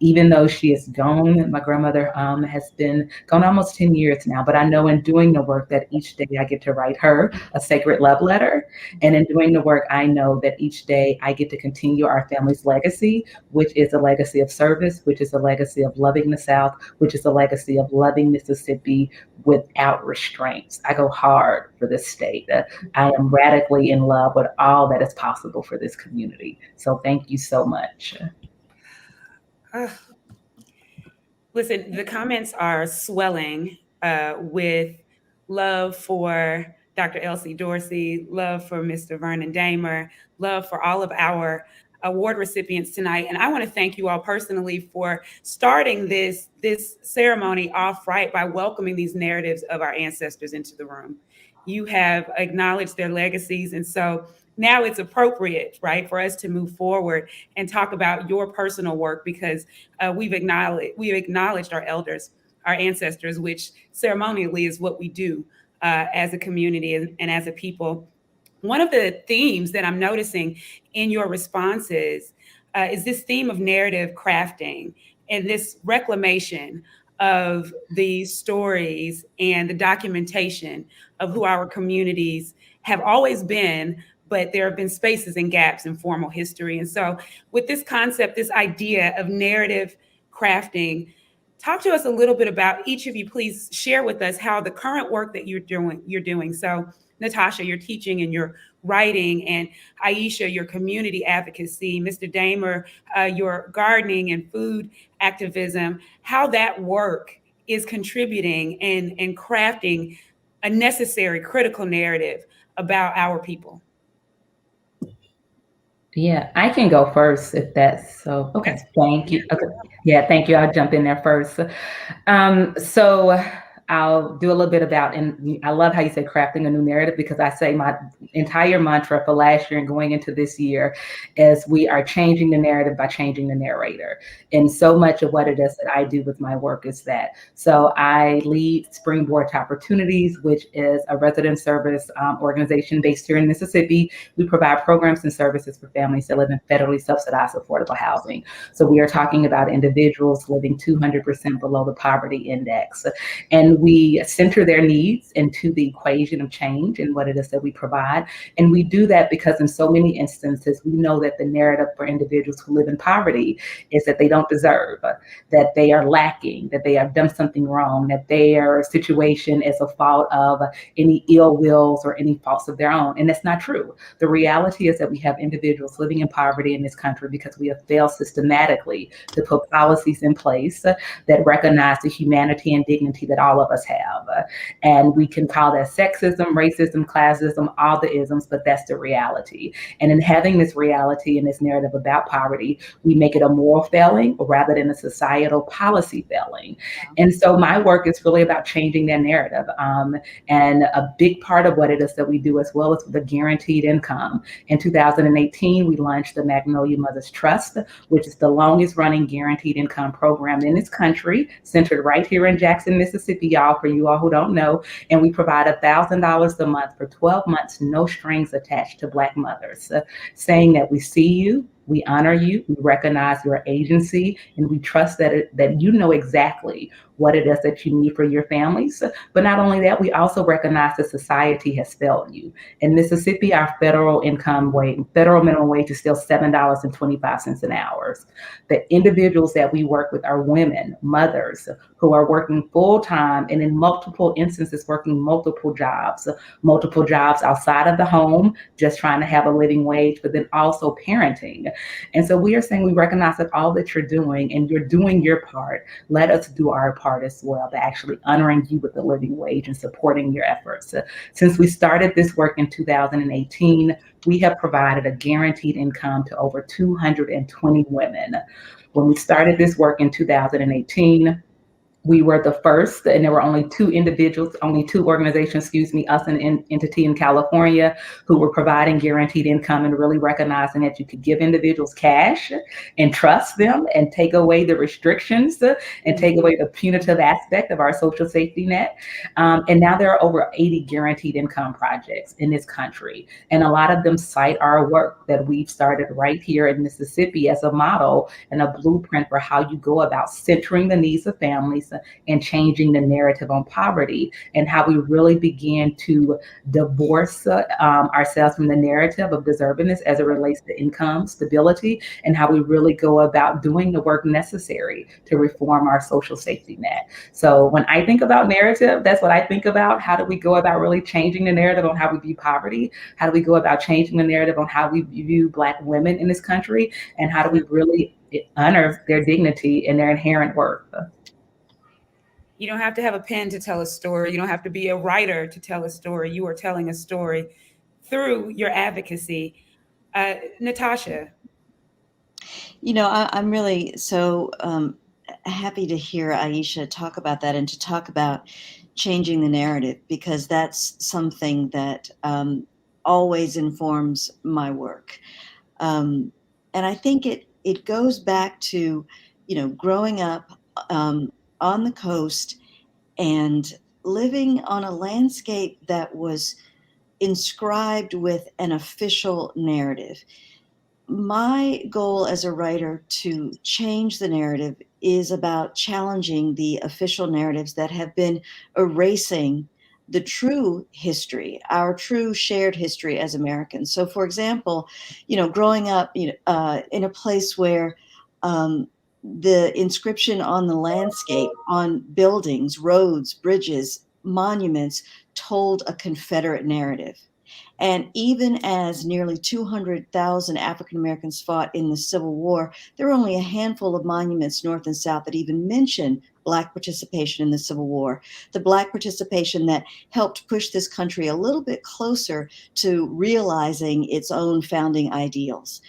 even though she is gone, my grandmother has been gone almost 10 years now, but I know in doing the work that each day I get to write her a sacred love letter. And in doing the work, I know that each day I get to continue our family's legacy, which is a legacy of service, which is a legacy of loving the South, which is a legacy of loving Mississippi without restraints. I go hard for this state. I am radically in love with all that is possible for this community. So thank you so much. Listen, the comments are swelling with love for Dr. Elsie Dorsey, love for Mr. Vernon Damer, love for all of our award recipients tonight. And I want to thank you all personally for starting this ceremony off right by welcoming these narratives of our ancestors into the room. You have acknowledged their legacies. And so now it's appropriate, right, for us to move forward and talk about your personal work, because we've acknowledged our elders, our ancestors, which ceremonially is what we do as a community and as a people. One of the themes that I'm noticing in your responses is this theme of narrative crafting and this reclamation of the stories and the documentation of who our communities have always been, but there have been spaces and gaps in formal history. And so with this concept, this idea of narrative crafting, talk to us a little bit about, each of you, please share with us how the current work that you're doing. So Natasha, your teaching and your writing, and Aisha, your community advocacy, Mr. Damer, your gardening and food activism, how that work is contributing and crafting a necessary critical narrative about our people. Yeah, I can go first if that's so. Okay, thank you. Okay. Yeah, thank you. I'll jump in there first. So I'll do a little bit about, and I love how you said crafting a new narrative, because I say my entire mantra for last year and going into this year is we are changing the narrative by changing the narrator. And so much of what it is that I do with my work is that. So I lead Springboard to Opportunities, which is a resident service organization based here in Mississippi. We provide programs and services for families that live in federally subsidized affordable housing. So we are talking about individuals living 200% below the poverty index. And we center their needs into the equation of change and what it is that we provide. And we do that because in so many instances, we know that the narrative for individuals who live in poverty is that they don't deserve, that they are lacking, that they have done something wrong, that their situation is a fault of any ill wills or any faults of their own. And that's not true. The reality is that we have individuals living in poverty in this country because we have failed systematically to put policies in place that recognize the humanity and dignity that all of us have. And we can call that sexism, racism, classism, all the isms, but that's the reality. And in having this reality and this narrative about poverty, we make it a moral failing rather than a societal policy failing. And so my work is really about changing that narrative. And a big part of what it is that we do as well is the guaranteed income. In 2018, we launched the Magnolia Mothers Trust, which is the longest running guaranteed income program in this country, centered right here in Jackson, Mississippi, y'all, for you all who don't know. And we provide $1,000 a month for 12 months, no strings attached, to Black mothers, saying that we see you, we honor you, we recognize your agency, and we trust that you know exactly what it is that you need for your families. But not only that, we also recognize that society has failed you. In Mississippi, our federal minimum wage is still $7.25 an hour. The individuals that we work with are women, mothers, who are working full-time and in multiple instances working multiple jobs outside of the home, just trying to have a living wage, but then also parenting. And so we are saying we recognize that all that you're doing and you're doing your part, let us do our part as well, by actually honoring you with a living wage and supporting your efforts. Since we started this work in 2018, we have provided a guaranteed income to over 220 women. When we started this work in 2018, we were the first, and there were only two organizations, us and an entity in California, who were providing guaranteed income and really recognizing that you could give individuals cash and trust them and take away the restrictions and take away the punitive aspect of our social safety net. And now there are over 80 guaranteed income projects in this country. And a lot of them cite our work that we've started right here in Mississippi as a model and a blueprint for how you go about centering the needs of families and changing the narrative on poverty, and how we really begin to divorce ourselves from the narrative of deservedness as it relates to income stability, and how we really go about doing the work necessary to reform our social safety net. So when I think about narrative, that's what I think about. How do we go about really changing the narrative on how we view poverty? How do we go about changing the narrative on how we view Black women in this country? And how do we really honor their dignity and their inherent worth? You don't have to have a pen to tell a story. You don't have to be a writer to tell a story. You are telling a story through your advocacy. Natasha. I'm really so happy to hear Aisha talk about that and to talk about changing the narrative, because that's something that always informs my work. And I think it goes back to, growing up on the coast and living on a landscape that was inscribed with an official narrative. My goal as a writer to change the narrative is about challenging the official narratives that have been erasing the true history, our true shared history as Americans. So, for example, growing up in a place where the inscription on the landscape, on buildings, roads, bridges, monuments, told a Confederate narrative. And even as nearly 200,000 African Americans fought in the Civil War, there were only a handful of monuments north and south that even mention Black participation in the Civil War, the Black participation that helped push this country a little bit closer to realizing its own founding ideals.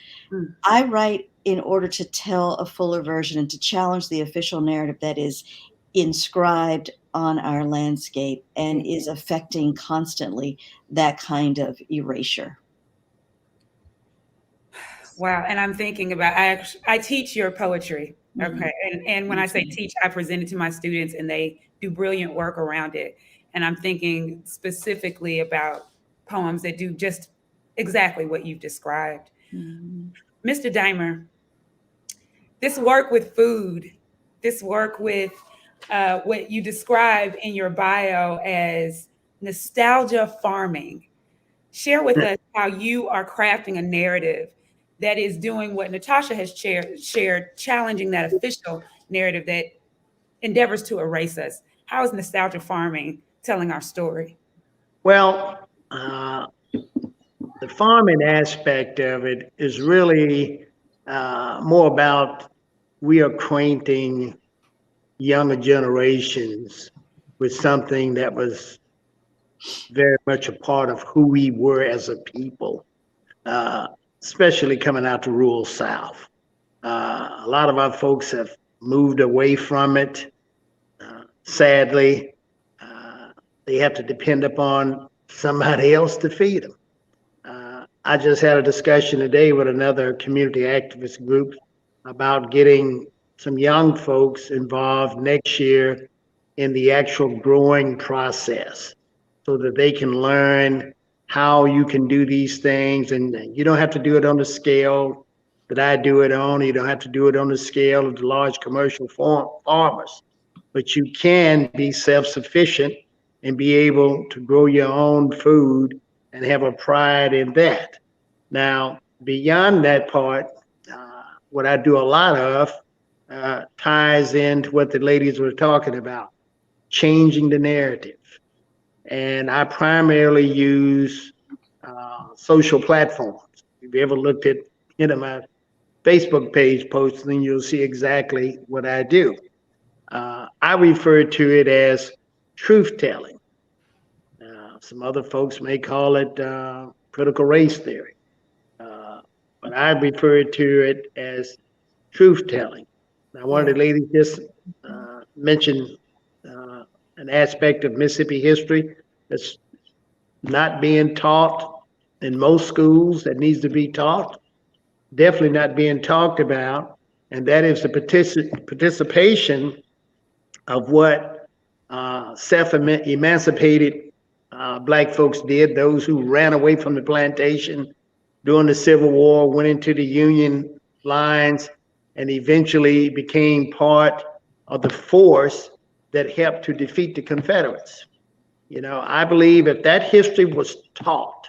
I write in order to tell a fuller version and to challenge the official narrative that is inscribed on our landscape and is affecting constantly that kind of erasure. Wow. And I'm thinking about, I teach your poetry. Okay. And when I say teach, I present it to my students and they do brilliant work around it. And I'm thinking specifically about poems that do just exactly what you've described. Mr. Dimer, this work with food, this work with what you describe in your bio as nostalgia farming. Share with us how you are crafting a narrative that is doing what Natasha has shared, challenging that official narrative that endeavors to erase us. How is nostalgia farming telling our story? Well, the farming aspect of it is really more about reacquainting younger generations with something that was very much a part of who we were as a people, especially coming out to rural South. A lot of our folks have moved away from it. Sadly, they have to depend upon somebody else to feed them. I just had a discussion today with another community activist group about getting some young folks involved next year in the actual growing process so that they can learn how you can do these things. And you don't have to do it on the scale that I do it on. You don't have to do it on the scale of the large commercial farmers, but you can be self-sufficient and be able to grow your own food and have a pride in that. Now, beyond that part, what I do a lot of ties into what the ladies were talking about, changing the narrative. And I primarily use social platforms. If you ever looked at my Facebook page posts, then you'll see exactly what I do. I refer to it as truth telling. Some other folks may call it critical race theory, but I refer to it as truth telling. Now, one of the ladies just mentioned an aspect of Mississippi history that's not being taught in most schools that needs to be taught, definitely not being talked about, and that is the participation of what self-emancipated Black folks did, those who ran away from the plantation during the Civil War, went into the Union lines, and eventually became part of the force that helped to defeat the Confederates. I believe if that history was taught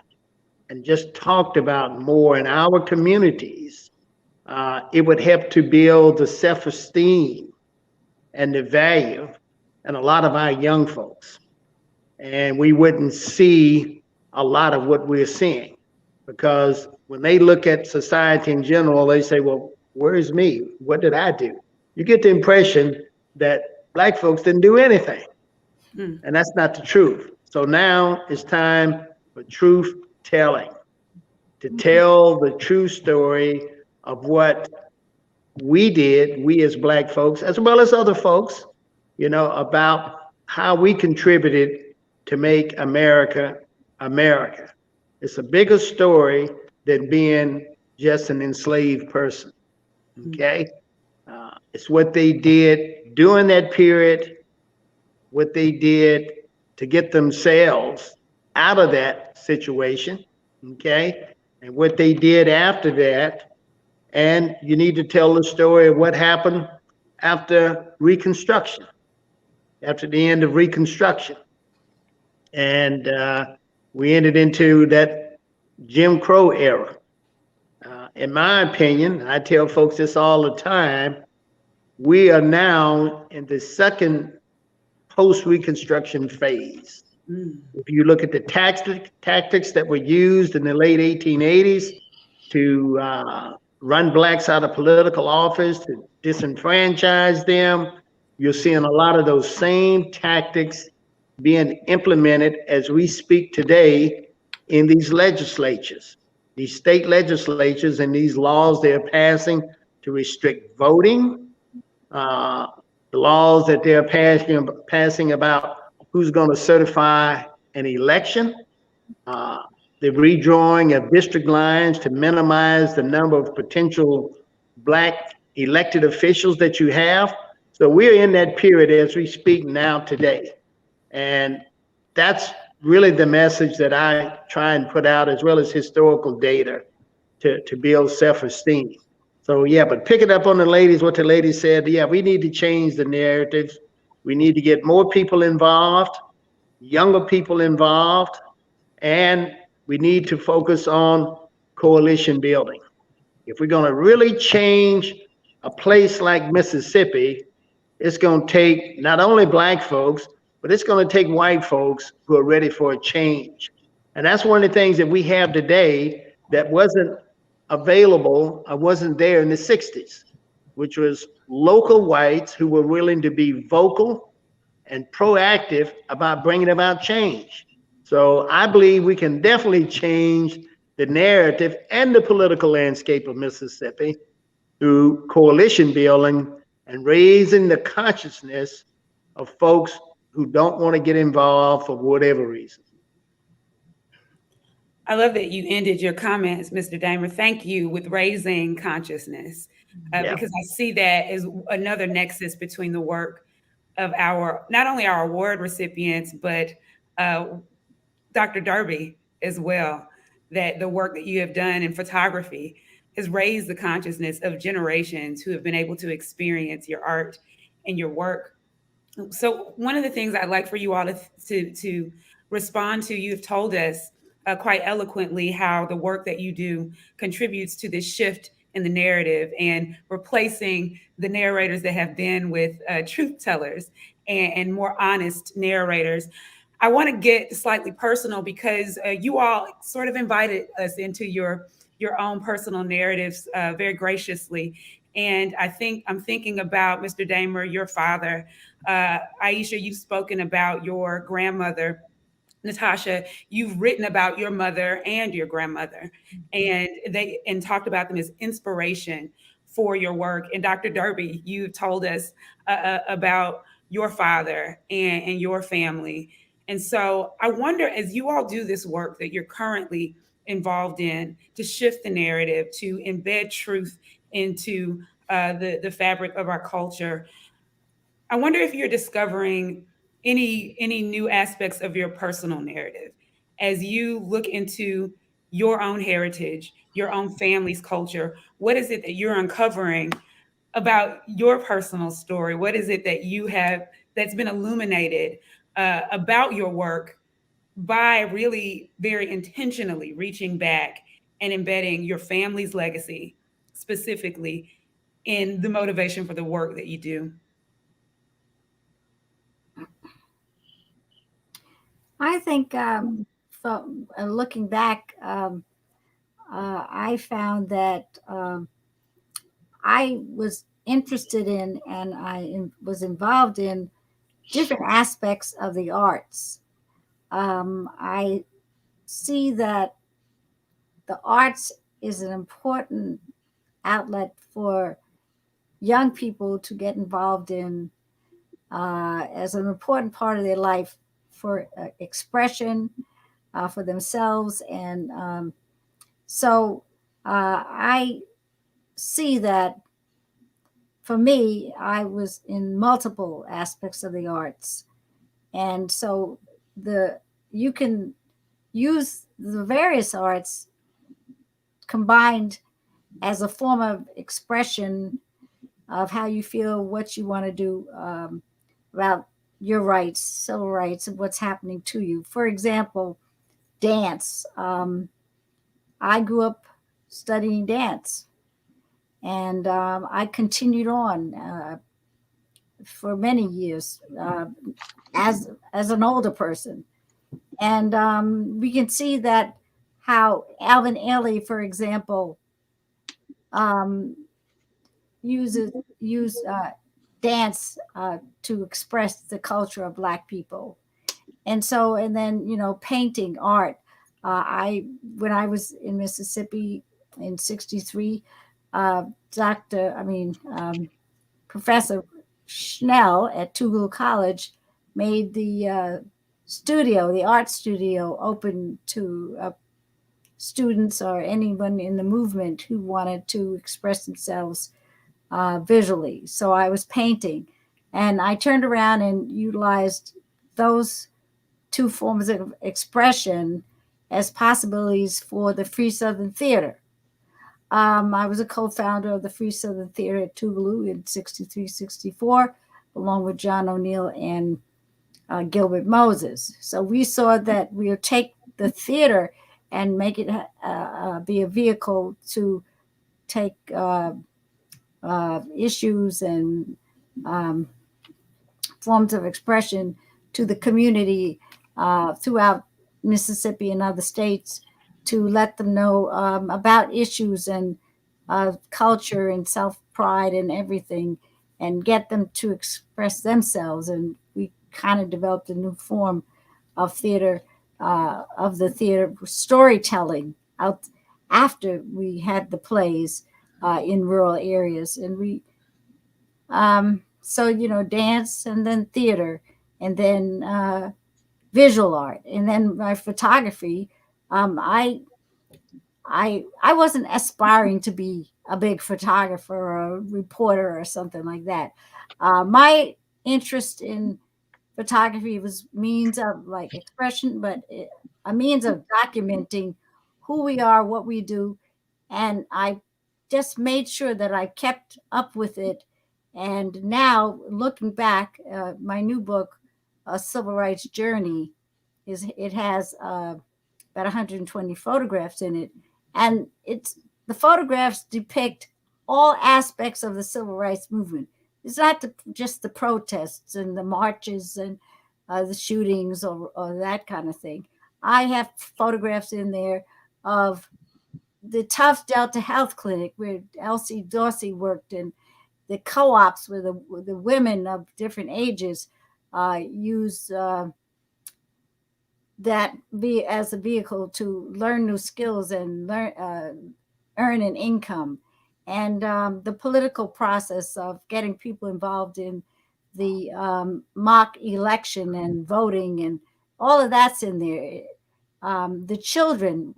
and just talked about more in our communities, it would help to build the self-esteem and the value in a lot of our young folks. And we wouldn't see a lot of what we're seeing, because when they look at society in general, they say, well, where's me? What did I do? You get the impression that Black folks didn't do anything. And that's not the truth. So now it's time for truth telling, to tell the true story of what we as Black folks, as well as other folks, about how we contributed to make America America. It's a bigger story than being just an enslaved person. Okay? It's what they did during that period, what they did to get themselves out of that situation. Okay? And what they did after that. And you need to tell the story of what happened after Reconstruction, after the end of Reconstruction. And we entered into that Jim Crow era. In my opinion, I tell folks this all the time, we are now in the second post-Reconstruction phase. If you look at the tactics that were used in the late 1880s to run Blacks out of political office, to disenfranchise them, you're seeing a lot of those same tactics being implemented as we speak today in these legislatures, these state legislatures, and these laws they're passing to restrict voting, the laws that they're passing about who's going to certify an election, the redrawing of district lines to minimize the number of potential Black elected officials that you have. So we're in that period as we speak now today. And that's really the message that I try and put out, as well as historical data to build self-esteem. So yeah, but pick it up on the ladies, what the lady said. Yeah, we need to change the narrative. We need to get more people involved, younger people involved, and we need to focus on coalition building. If we're going to really change a place like Mississippi, it's going to take not only Black folks, but it's going to take white folks who are ready for a change. And that's one of the things that we have today that wasn't available, or wasn't there in the 60s, which was local whites who were willing to be vocal and proactive about bringing about change. So I believe we can definitely change the narrative and the political landscape of Mississippi through coalition building and raising the consciousness of folks who don't want to get involved for whatever reason. I love that you ended your comments, Mr. Damer. Thank you, with raising consciousness, because I see that as another nexus between the work of not only our award recipients, but Dr. Derby as well, that the work that you have done in photography has raised the consciousness of generations who have been able to experience your art and your work. So one of the things I'd like for you all to respond to, you've told us quite eloquently how the work that you do contributes to this shift in the narrative and replacing the narrators that have been with truth tellers and more honest narrators. I want to get slightly personal because you all sort of invited us into your own personal narratives very graciously. And I'm thinking about Mr. Damer, your father. Aisha, you've spoken about your grandmother. Natasha, you've written about your mother and your grandmother, and talked about them as inspiration for your work. And Dr. Derby, you told us about your father and your family. And so I wonder, as you all do this work that you're currently involved in to shift the narrative, to embed truth into the fabric of our culture, I wonder if you're discovering any new aspects of your personal narrative as you look into your own heritage, your own family's culture. What is it that you're uncovering about your personal story? What is it that you have that's been illuminated about your work by really very intentionally reaching back and embedding your family's legacy specifically in the motivation for the work that you do? I think from looking back, I found that I was interested in and was involved in different aspects of the arts. I see that the arts is an important outlet for young people to get involved in as an important part of their life for expression for themselves. And so I see that for me, I was in multiple aspects of the arts. And so you can use the various arts combined as a form of expression of how you feel, what you want to do about your rights, civil rights, and what's happening to you. For example, dance. I grew up studying dance, and I continued on for many years as an older person. And we can see that how Alvin Ailey, for example, um, used dance to express the culture of Black people. And so, and then, painting, art. When I was in Mississippi in 63, Professor Schnell at Tougaloo College made the art studio, open to students or anyone in the movement who wanted to express themselves visually. So I was painting, and I turned around and utilized those two forms of expression as possibilities for the Free Southern Theater. I was a co-founder of the Free Southern Theater at Tougaloo in 63, 64, along with John O'Neill and Gilbert Moses. So we saw that we'll take the theater and make it be a vehicle to take issues and forms of expression to the community throughout Mississippi and other states, to let them know about issues and culture and self-pride and everything, and get them to express themselves. And we kind of developed a new form of theater, of the theater storytelling out after we had the plays in rural areas. And we, dance, and then theater, and then visual art, and then my photography. I wasn't aspiring to be a big photographer or a reporter or something like that. My interest in photography was means of like expression, but a means of documenting who we are, what we do, and I just made sure that I kept up with it. And now, looking back, my new book, A Civil Rights Journey, it has about 120 photographs in it, and the photographs depict all aspects of the civil rights movement. It's not just the protests and the marches and the shootings or that kind of thing. I have photographs in there of the Tough Delta Health Clinic where Elsie Dorsey worked, and the co-ops where the women of different ages use that be as a vehicle to learn new skills and earn an income. And the political process of getting people involved in the mock election and voting, and all of that's in there. The children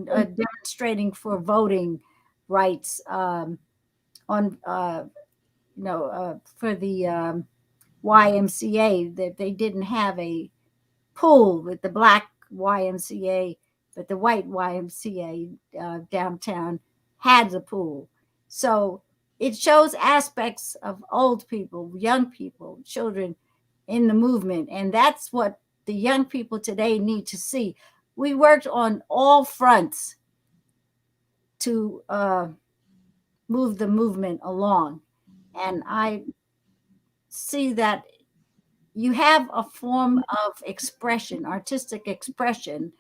demonstrating for voting rights on for the YMCA, that they didn't have a pool with the black YMCA, but the white YMCA downtown had the pool. So it shows aspects of old people, young people, children in the movement. And that's what the young people today need to see. We worked on all fronts to move the movement along. And I see that you have a form of expression, artistic expression,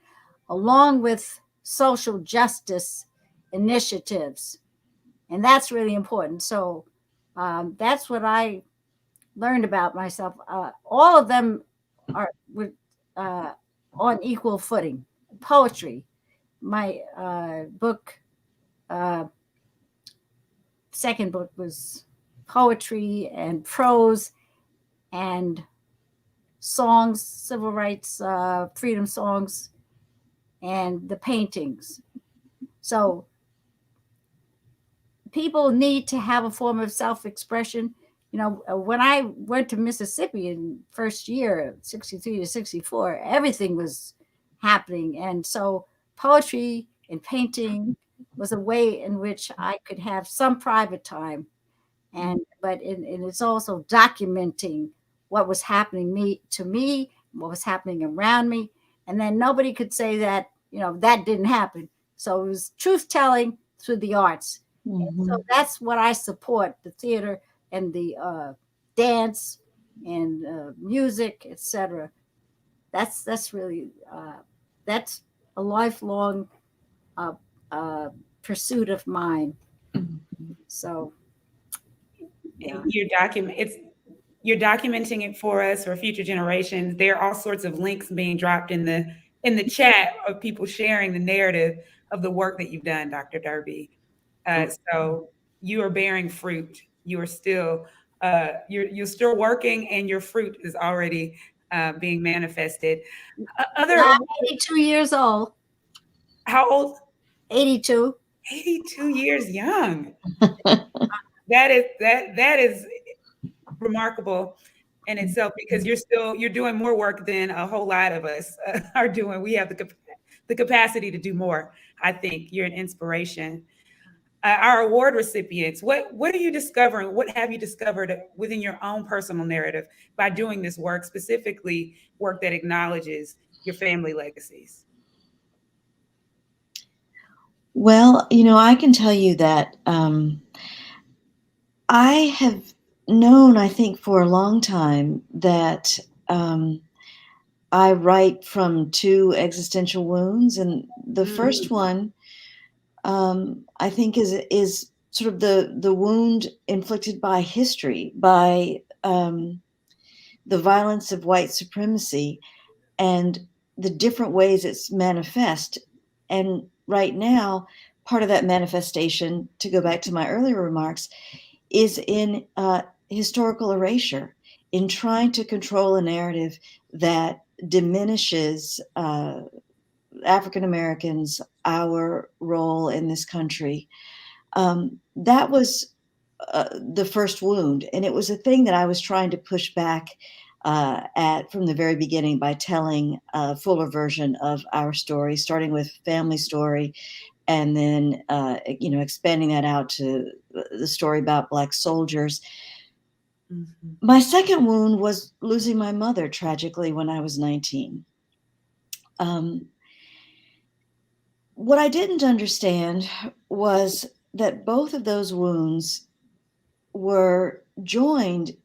along with social justice initiatives. And that's really important. So that's what I learned about myself. All of them are on equal footing. Poetry, my book, second book was poetry and prose and songs, civil rights, freedom songs, and the paintings. So people need to have a form of self-expression. You know, when I went to Mississippi in first year, 63 to 64, everything was happening. And so poetry and painting was a way in which I could have some private time. And it's also documenting what was happening to me, what was happening around me. And then nobody could say that, you know, that didn't happen. So it was truth telling through the arts. Mhm. So that's what I support, the theater and the dance and music, etc. That's really that's a lifelong uh, pursuit of mine. So yeah. You're documenting it for us for future generations. There are all sorts of links being dropped in the chat of people sharing the narrative of the work that you've done, Dr. Derby. So you are bearing fruit. You are still you're still working, and your fruit is already being manifested. I'm 82 years old. How old? 82. 82 years young. That is remarkable in itself, because you're doing more work than a whole lot of us are doing. We have the capacity to do more. I think you're an inspiration. Our award recipients, what are you discovering? What have you discovered within your own personal narrative by doing this work, specifically work that acknowledges your family legacies? Well, I can tell you that I have known, I think, for a long time that I write from two existential wounds, and the first one, I think, is sort of the wound inflicted by history, by the violence of white supremacy, and the different ways it's manifest. And right now, part of that manifestation, to go back to my earlier remarks, is in historical erasure, in trying to control a narrative that diminishes African Americans, our role in this country. That was the first wound. And it was a thing that I was trying to push back at from the very beginning by telling a fuller version of our story, starting with family story, and then expanding that out to the story about Black soldiers. Mm-hmm. My second wound was losing my mother tragically when I was 19. What I didn't understand was that both of those wounds were joined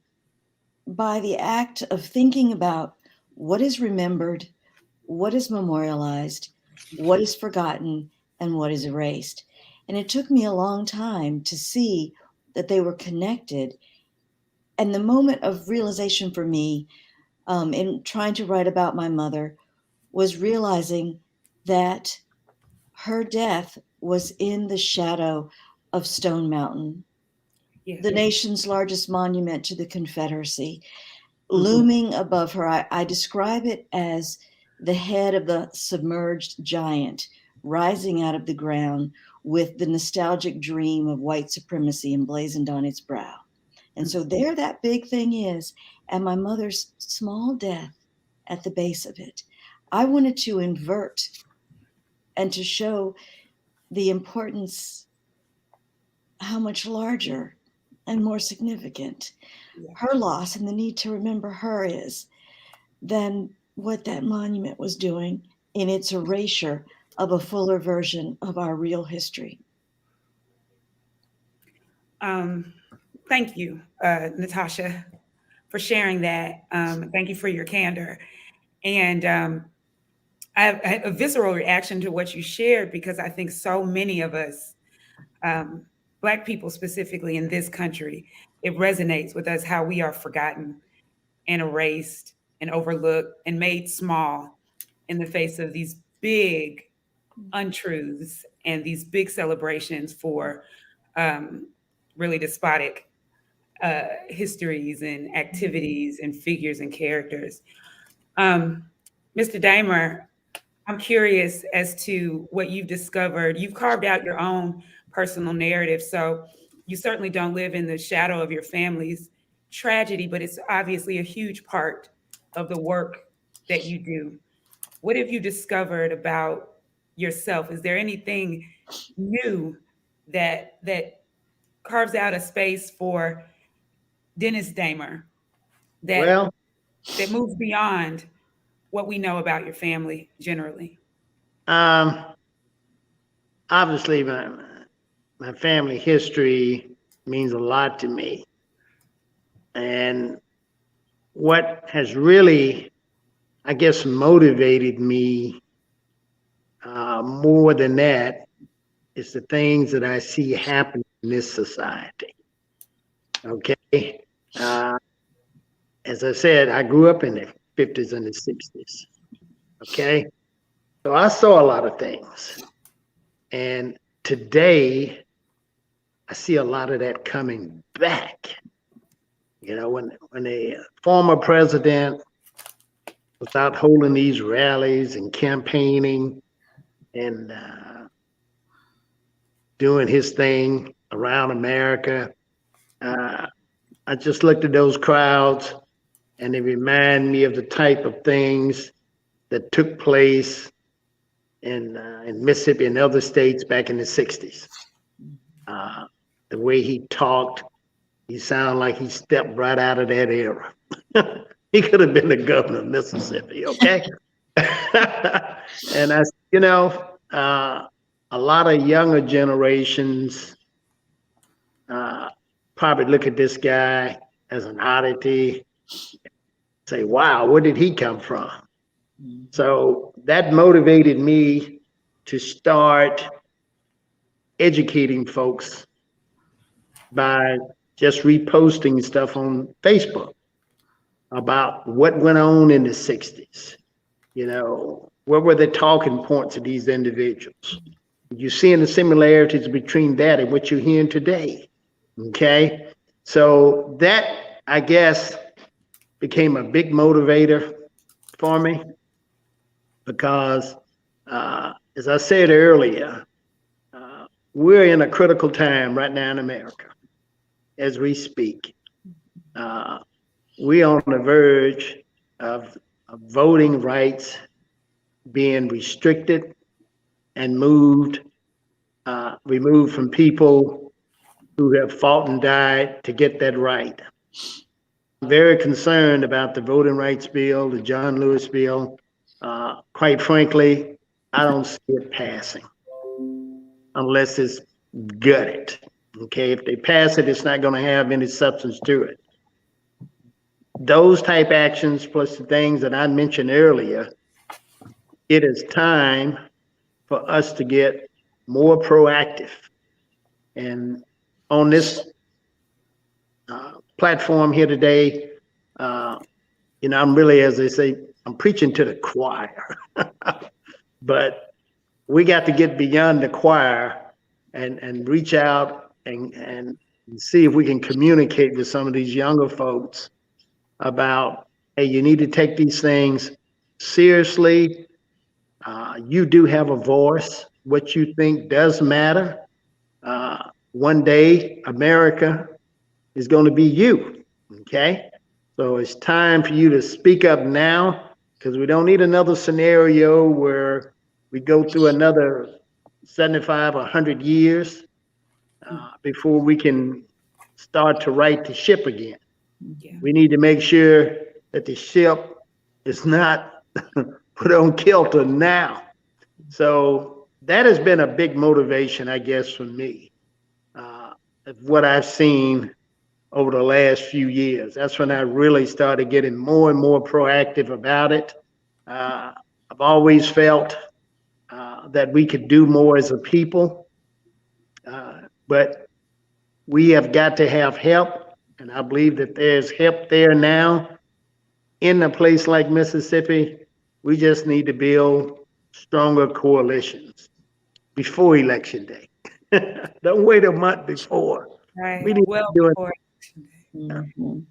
by the act of thinking about what is remembered, what is memorialized, what is forgotten, and what is erased. And it took me a long time to see that they were connected. And the moment of realization for me in trying to write about my mother was realizing that her death was in the shadow of Stone Mountain, the nation's largest monument to the Confederacy. Looming above her, I describe it as the head of the submerged giant rising out of the ground with the nostalgic dream of white supremacy emblazoned on its brow. And so there that big thing is, and my mother's small death at the base of it. I wanted to invert and to show the importance, how much larger and more significant her loss and the need to remember her is than what that monument was doing in its erasure of a fuller version of our real history. Thank you, Natasha, for sharing that. Thank you for your candor. And I have a visceral reaction to what you shared, because I think so many of us, Black people specifically in this country, it resonates with us how we are forgotten and erased and overlooked and made small in the face of these big untruths and these big celebrations for really despotic histories and activities and figures and characters. Mr. Damer, I'm curious as to what you've discovered. You've carved out your own personal narrative, so you certainly don't live in the shadow of your family's tragedy, but it's obviously a huge part of the work that you do. What have you discovered about yourself? Is there anything new that carves out a space for Dennis Damer that Well, moves beyond what we know about your family generally? obviously my family history means a lot to me. And what has really, I guess, motivated me more than that is the things that I see happen in this society. Okay. As I said, I grew up in the 50s and the 60s. Okay. So I saw a lot of things. And today, I see a lot of that coming back. You know, when a former president was out holding these rallies and campaigning and doing his thing around America, I just looked at those crowds and they remind me of the type of things that took place in Mississippi and other states back in the 60s. The way he talked, he sounded like he stepped right out of that era. He could have been the governor of Mississippi, okay? And a lot of younger generations probably look at this guy as an oddity, say, wow, where did he come from? So that motivated me to start educating folks by just reposting stuff on Facebook about what went on in the 60s. You know, what were the talking points of these individuals? You're seeing the similarities between that and what you're hearing today. Okay. So that, I guess, became a big motivator for me because, as I said earlier, we're in a critical time right now in America as we speak. We're on the verge of voting rights being restricted and removed from people who have fought and died to get that right. I'm very concerned about the voting rights bill, the John Lewis bill. Quite frankly, I don't see it passing unless it's gutted. Okay, if they pass it, it's not going to have any substance to it. Those type actions, plus the things that I mentioned earlier, it is time for us to get more proactive. And on this platform here today, I'm really, as they say, I'm preaching to the choir. But we got to get beyond the choir and reach out and see if we can communicate with some of these younger folks about, hey, you need to take these things seriously. You do have a voice. What you think does matter. One day, America is going to be you, okay? So it's time for you to speak up now, because we don't need another scenario where we go through another 75 or 100 years before we can start to right the ship again. Yeah. We need to make sure that the ship is not put on kilter now. So that has been a big motivation, I guess, for me, of what I've seen over the last few years. That's when I really started getting more and more proactive about it. I've always felt that we could do more as a people, but we have got to have help. And I believe that there's help there now in a place like Mississippi. We just need to build stronger coalitions before Election Day. Don't wait a month before. Right. We need Well, to do it. before- Mhm.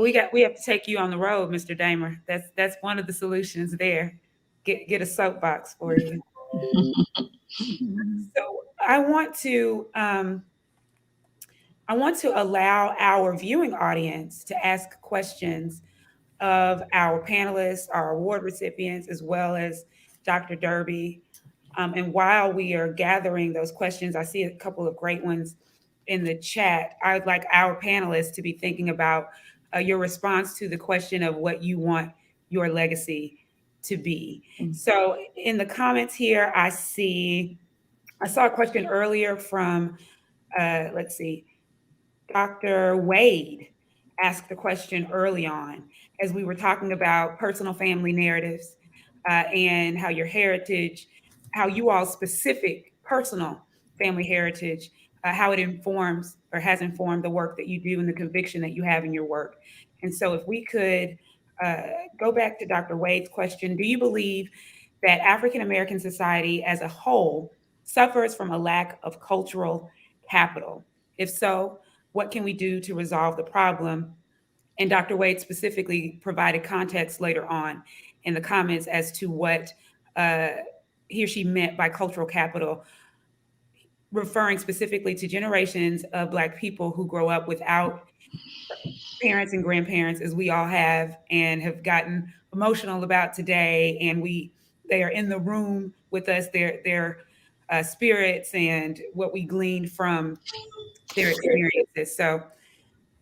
we have to take you on the road, Mr. Damer. That's one of the solutions there. Get a soapbox for you. So I want to allow our viewing audience to ask questions of our panelists, our award recipients, as well as Dr. Derby. And while we are gathering those questions, I see a couple of great ones in the chat. I would like our panelists to be thinking about your response to the question of what you want your legacy to be. So in the comments here, I saw a question earlier from, let's see, Dr. Wade asked the question early on as we were talking about personal family narratives and how your heritage, how you all specific personal family heritage, how it informs or has informed the work that you do and the conviction that you have in your work. And so if we could go back to Dr. Wade's question, do you believe that African-American society as a whole suffers from a lack of cultural capital? If so, what can we do to resolve the problem? And Dr. Wade specifically provided context later on in the comments as to what he or she meant by cultural capital, referring specifically to generations of Black people who grow up without parents and grandparents, as we all have, and have gotten emotional about today. And they are in the room with us, their spirits and what we gleaned from their experiences. So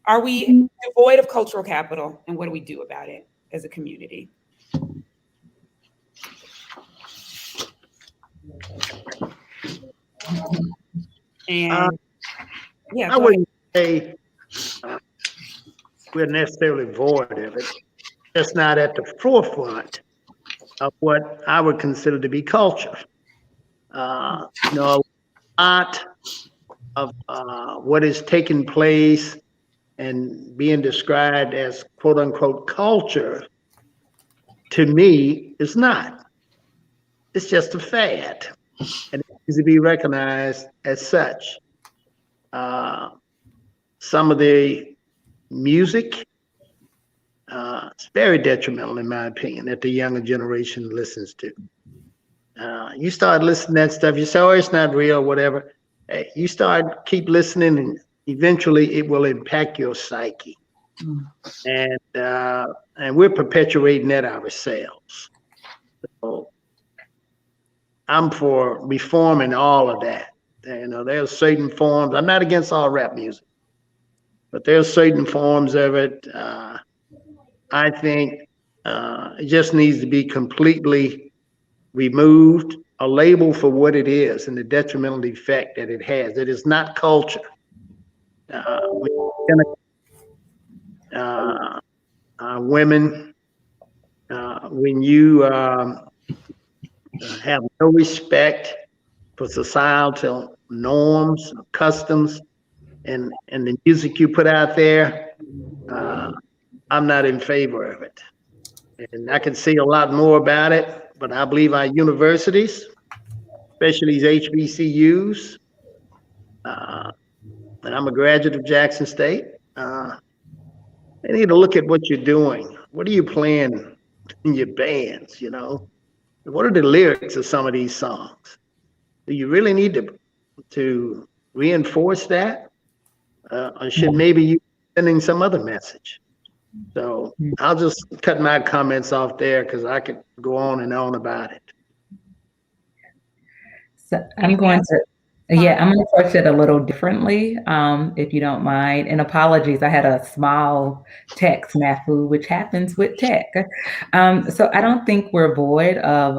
are we devoid of cultural capital, and what do we do about it as a community? And I wouldn't say we're necessarily void of it. Just not at the forefront of what I would consider to be culture. A lot of what is taking place and being described as quote unquote culture, to me, is not. It's just a fad, and it needs to be recognized as such. Some of the music, it's very detrimental, in my opinion, that the younger generation listens to. You start listening to that stuff, you say, oh, it's not real, whatever. Hey, you keep listening, and eventually it will impact your psyche. And we're perpetuating that ourselves. So I'm for reforming all of that. There's certain forms. I'm not against all rap music, but there's certain forms of it. I think it just needs to be completely removed, a label for what it is and the detrimental effect that it has. It is not culture. Women, when you have no respect for societal norms, customs, and the music you put out there, I'm not in favor of it. And I can say a lot more about it, but I believe our universities, especially these HBCUs, and I'm a graduate of Jackson State, they need to look at what you're doing. What are you playing in your bands, What are the lyrics of some of these songs? Do you really need to reinforce that? Or should maybe you be sending some other message? So I'll just cut my comments off there because I could go on and on about it. So I'm going to approach it a little differently, if you don't mind. And apologies, I had a small tech snafu, which happens with tech. So I don't think we're void of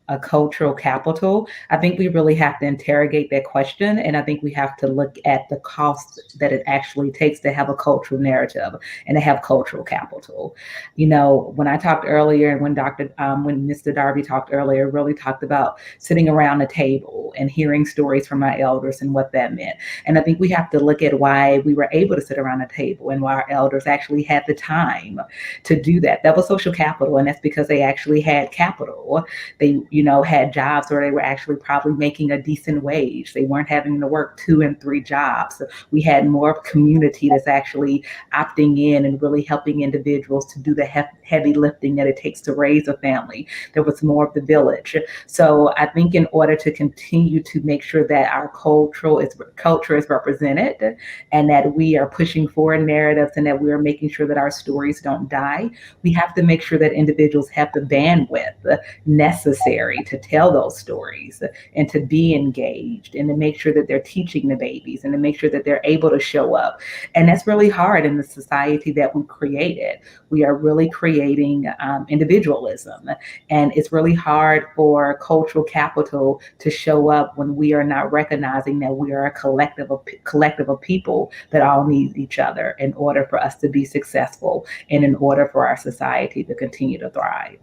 a cultural capital. I think we really have to interrogate that question. And I think we have to look at the cost that it actually takes to have a cultural narrative and to have cultural capital. When I talked earlier and when Mr. Darby talked earlier, really talked about sitting around a table and hearing stories from my elders and what that meant. And I think we have to look at why we were able to sit around a table and why our elders actually had the time to do that. That was social capital, and that's because they actually had capital. They had jobs where they were actually probably making a decent wage. They weren't having to work 2 and 3 jobs. So we had more of a community that's actually opting in and really helping individuals to do the heavy lifting that it takes to raise a family. There was more of the village. So I think in order to continue to make sure that our culture is represented and that we are pushing forward narratives and that we are making sure that our stories don't die, we have to make sure that individuals have the bandwidth necessary to tell those stories and to be engaged and to make sure that they're teaching the babies and to make sure that they're able to show up. And that's really hard in the society that we created. We are really creating individualism, and it's really hard for cultural capital to show up when we are not recognizing that we are a collective of people that all need each other in order for us to be successful and in order for our society to continue to thrive.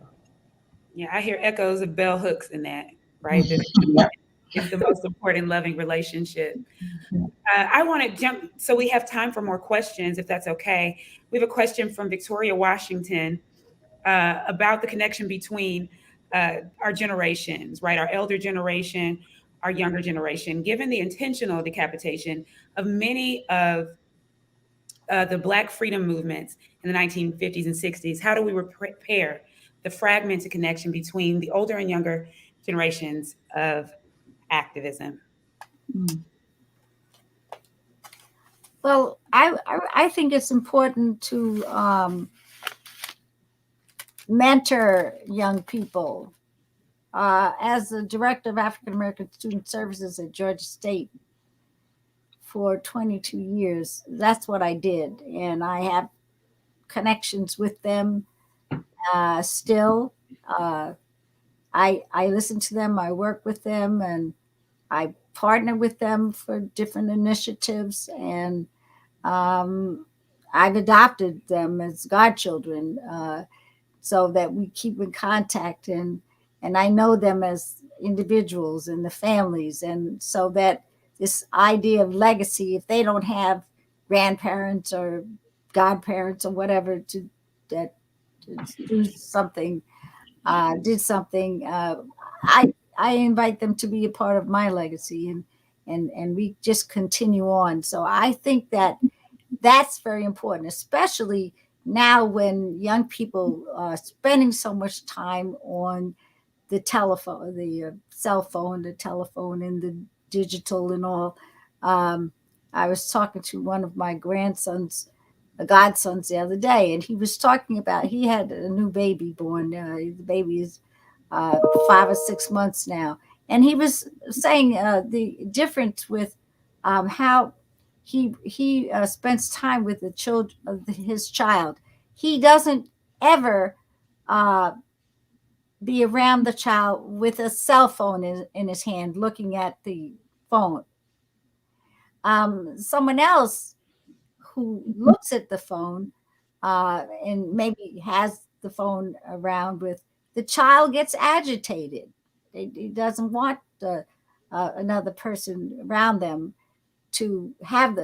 Yeah, I hear echoes of bell hooks in that, right? It's the most important loving relationship. I want to jump, so we have time for more questions, if that's okay. We have a question from Victoria, Washington, about the connection between our generations, right? Our elder generation, our younger generation. Given the intentional decapitation of many of the Black freedom movements in the 1950s and 60s, how do we repair the fragmented connection between the older and younger generations of activism? Well, I think it's important to mentor young people. As the director of African American Student Services at Georgia State for 22 years, that's what I did. And I have connections with them still. I listen to them, I work with them, and I partner with them for different initiatives. And I've adopted them as godchildren so that we keep in contact, and I know them as individuals and the families. And so that this idea of legacy, if they don't have grandparents or godparents or whatever to do something, did something, I invite them to be a part of my legacy, and we just continue on. So I think that that's very important, especially now when young people are spending so much time on the telephone, the cell phone, the telephone, and the digital and all. I was talking to one of my godsons the other day, and he was talking about, he had a new baby born. The baby is 5 or 6 months now. And he was saying the difference with how he spends time with the children of his child. He doesn't ever be around the child with a cell phone in his hand, looking at the phone. Someone else who looks at the phone and maybe has the phone around with, the child gets agitated. He doesn't want another person around them to have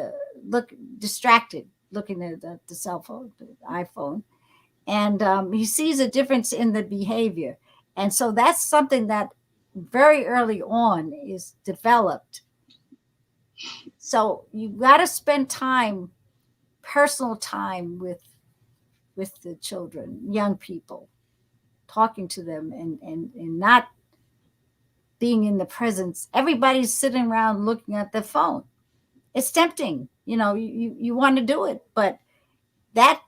look distracted looking at the cell phone, the iPhone. And he sees a difference in the behavior. And so that's something that very early on is developed. So you got to spend time, personal time with the children, young people, talking to them and not being in the presence. Everybody's sitting around looking at their phone. It's tempting, you want to do it, but that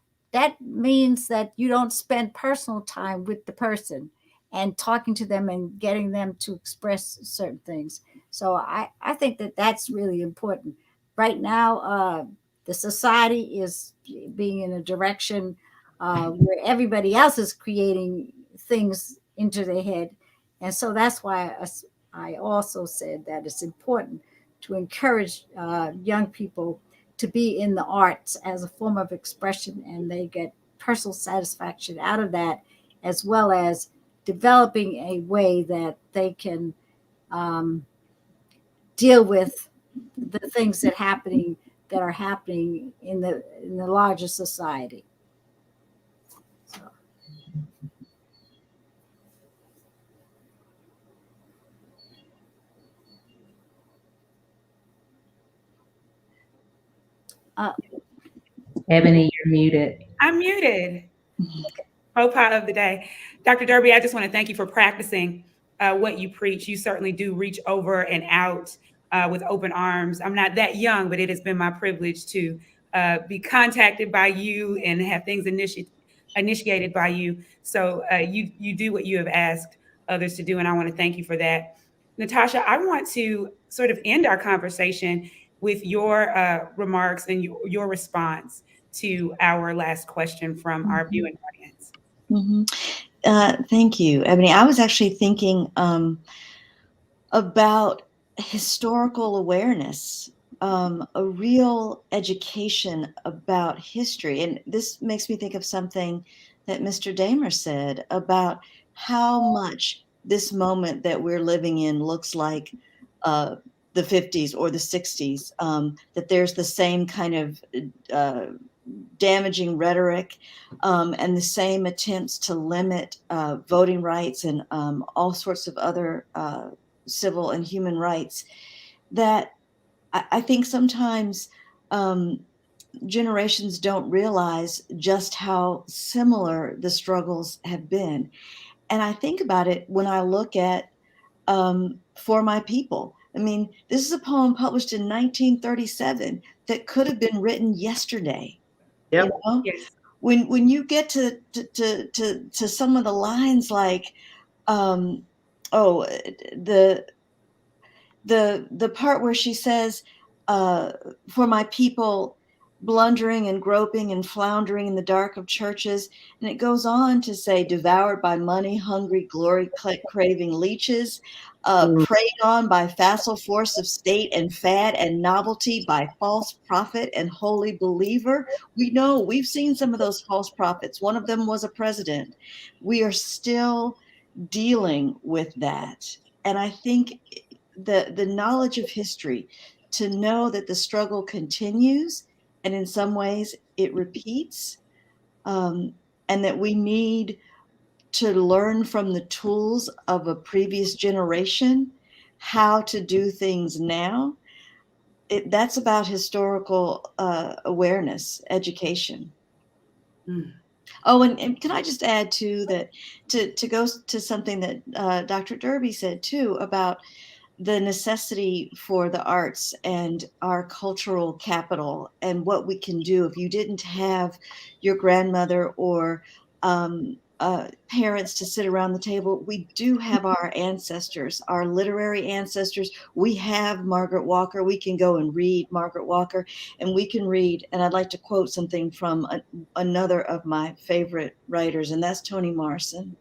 means that you don't spend personal time with the person and talking to them and getting them to express certain things. So I think that that's really important. Right now, the society is being in a direction where everybody else is creating things into their head. And so that's why I also said that it's important to encourage young people to be in the arts as a form of expression, and they get personal satisfaction out of that, as well as developing a way that they can deal with the things that are happening in the larger society. So. Ebony, you're muted. I'm muted. Popa of the day. Dr. Derby, I just want to thank you for practicing what you preach. You certainly do reach over and out with open arms. I'm not that young, but it has been my privilege to be contacted by you and have things initiated by you. So you do what you have asked others to do, and I want to thank you for that. Natasha, I want to sort of end our conversation with your remarks and your response to our last question from our viewing audience. Thank you, Ebony. I was actually thinking about historical awareness, a real education about history. And this makes me think of something that Mr. Damer said about how much this moment that we're living in looks like the 50s or the 60s, that there's the same kind of damaging rhetoric and the same attempts to limit voting rights and all sorts of other civil and human rights, that I think sometimes generations don't realize just how similar the struggles have been. And I think about it when I look at For My People. I mean, this is a poem published in 1937 that could have been written yesterday. Yep. You know? Yes. When you get to some of the lines like, the part where she says, for my people blundering and groping and floundering in the dark of churches. And it goes on to say, devoured by money, hungry, glory craving leeches, preyed on by facile force of state and fad and novelty, by false prophet and holy believer. We know, we've seen some of those false prophets. One of them was a president. We are still dealing with that. And I think the knowledge of history, to know that the struggle continues, and in some ways it repeats, and that we need to learn from the tools of a previous generation how to do things now. That's about historical awareness, education. Oh, and can I just add too that to go to something that Dr. Derby said too about the necessity for the arts and our cultural capital and what we can do if you didn't have your grandmother or parents to sit around the table. We do have our ancestors, our literary ancestors. We have Margaret Walker. We can go and read Margaret Walker, and we can read, and I'd like to quote something from another of my favorite writers, and that's Toni Morrison.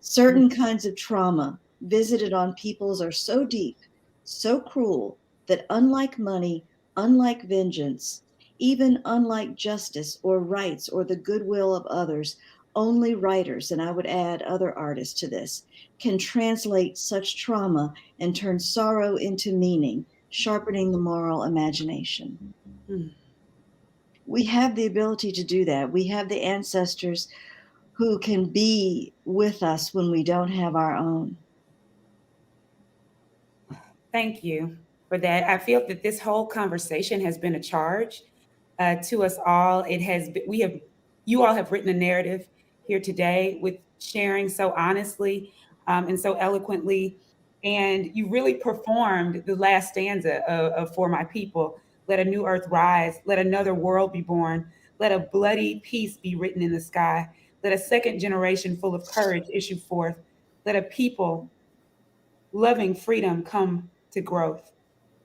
Certain kinds of trauma visited on peoples are so deep, so cruel, that unlike money, unlike vengeance, even unlike justice or rights or the goodwill of others, only writers, and I would add other artists to this, can translate such trauma and turn sorrow into meaning, sharpening the moral imagination. We have the ability to do that. We have the ancestors who can be with us when we don't have our own. Thank you for that. I feel that this whole conversation has been a charge to us all. It has been, you all have written a narrative here today with sharing so honestly and so eloquently. And you really performed the last stanza of For My People. Let a new earth rise. Let another world be born. Let a bloody peace be written in the sky. Let a second generation full of courage issue forth. Let a people loving freedom come to growth.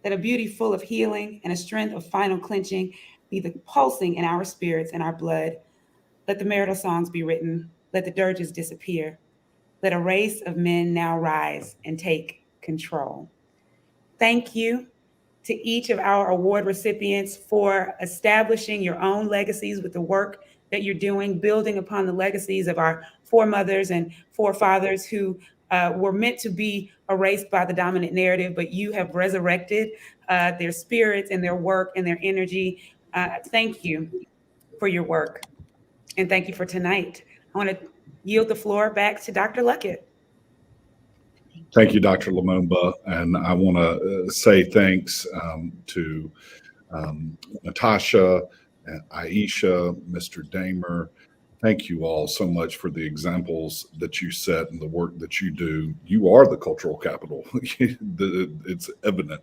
Let a beauty full of healing and a strength of final clenching be the pulsing in our spirits and our blood. Let the marital songs be written. Let the dirges disappear. Let a race of men now rise and take control. Thank you to each of our award recipients for establishing your own legacies with the work that you're doing, building upon the legacies of our foremothers and forefathers who were meant to be erased by the dominant narrative, but you have resurrected their spirits and their work and their energy. Thank you for your work. And thank you for tonight. I want to yield the floor back to Dr. Luckett. Thank you, Dr. Lumumba. And I want to say thanks to Natasha, Aisha, Mr. Damer. Thank you all so much for the examples that you set and the work that you do. You are the cultural capital. It's evident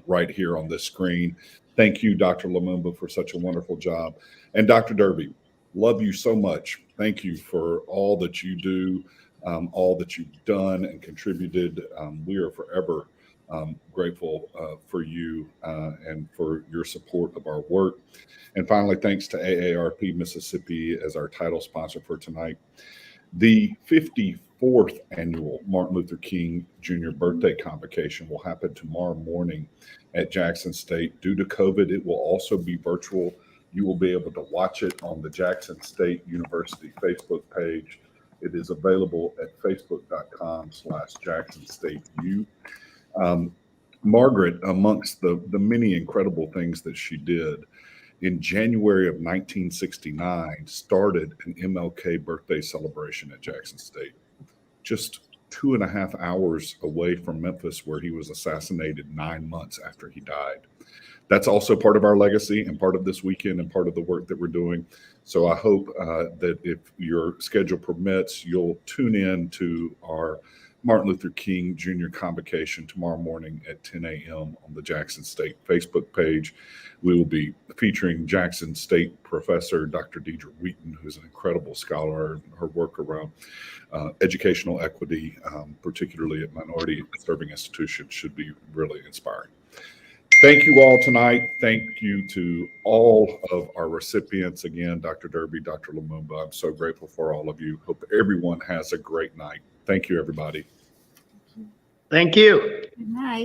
right here on this screen. Thank you, Dr. Lumumba, for such a wonderful job. And Dr. Derby, love you so much. Thank you for all that you do, all that you've done and contributed. We are forever grateful for you and for your support of our work. And finally, thanks to AARP Mississippi as our title sponsor for tonight. The 54th annual Martin Luther King Jr. birthday convocation will happen tomorrow morning at Jackson State. Due to COVID, it will also be virtual. You will be able to watch it on the Jackson State University Facebook page. It is available at facebook.com/JacksonStateU. Margaret, amongst the many incredible things that she did, in January of 1969, started an MLK birthday celebration at Jackson State, just 2.5 hours away from Memphis, where he was assassinated 9 months after he died. That's also part of our legacy and part of this weekend and part of the work that we're doing. So I hope that if your schedule permits, you'll tune in to our Martin Luther King Jr. Convocation tomorrow morning at 10 a.m. on the Jackson State Facebook page. We will be featuring Jackson State professor Dr. Deidre Wheaton, who's an incredible scholar. Her work around educational equity, particularly at minority serving institutions, should be really inspiring. Thank you all tonight. Thank you to all of our recipients. Again, Dr. Derby, Dr. Lumumba, I'm so grateful for all of you. Hope everyone has a great night. Thank you, everybody. Thank you. Good night.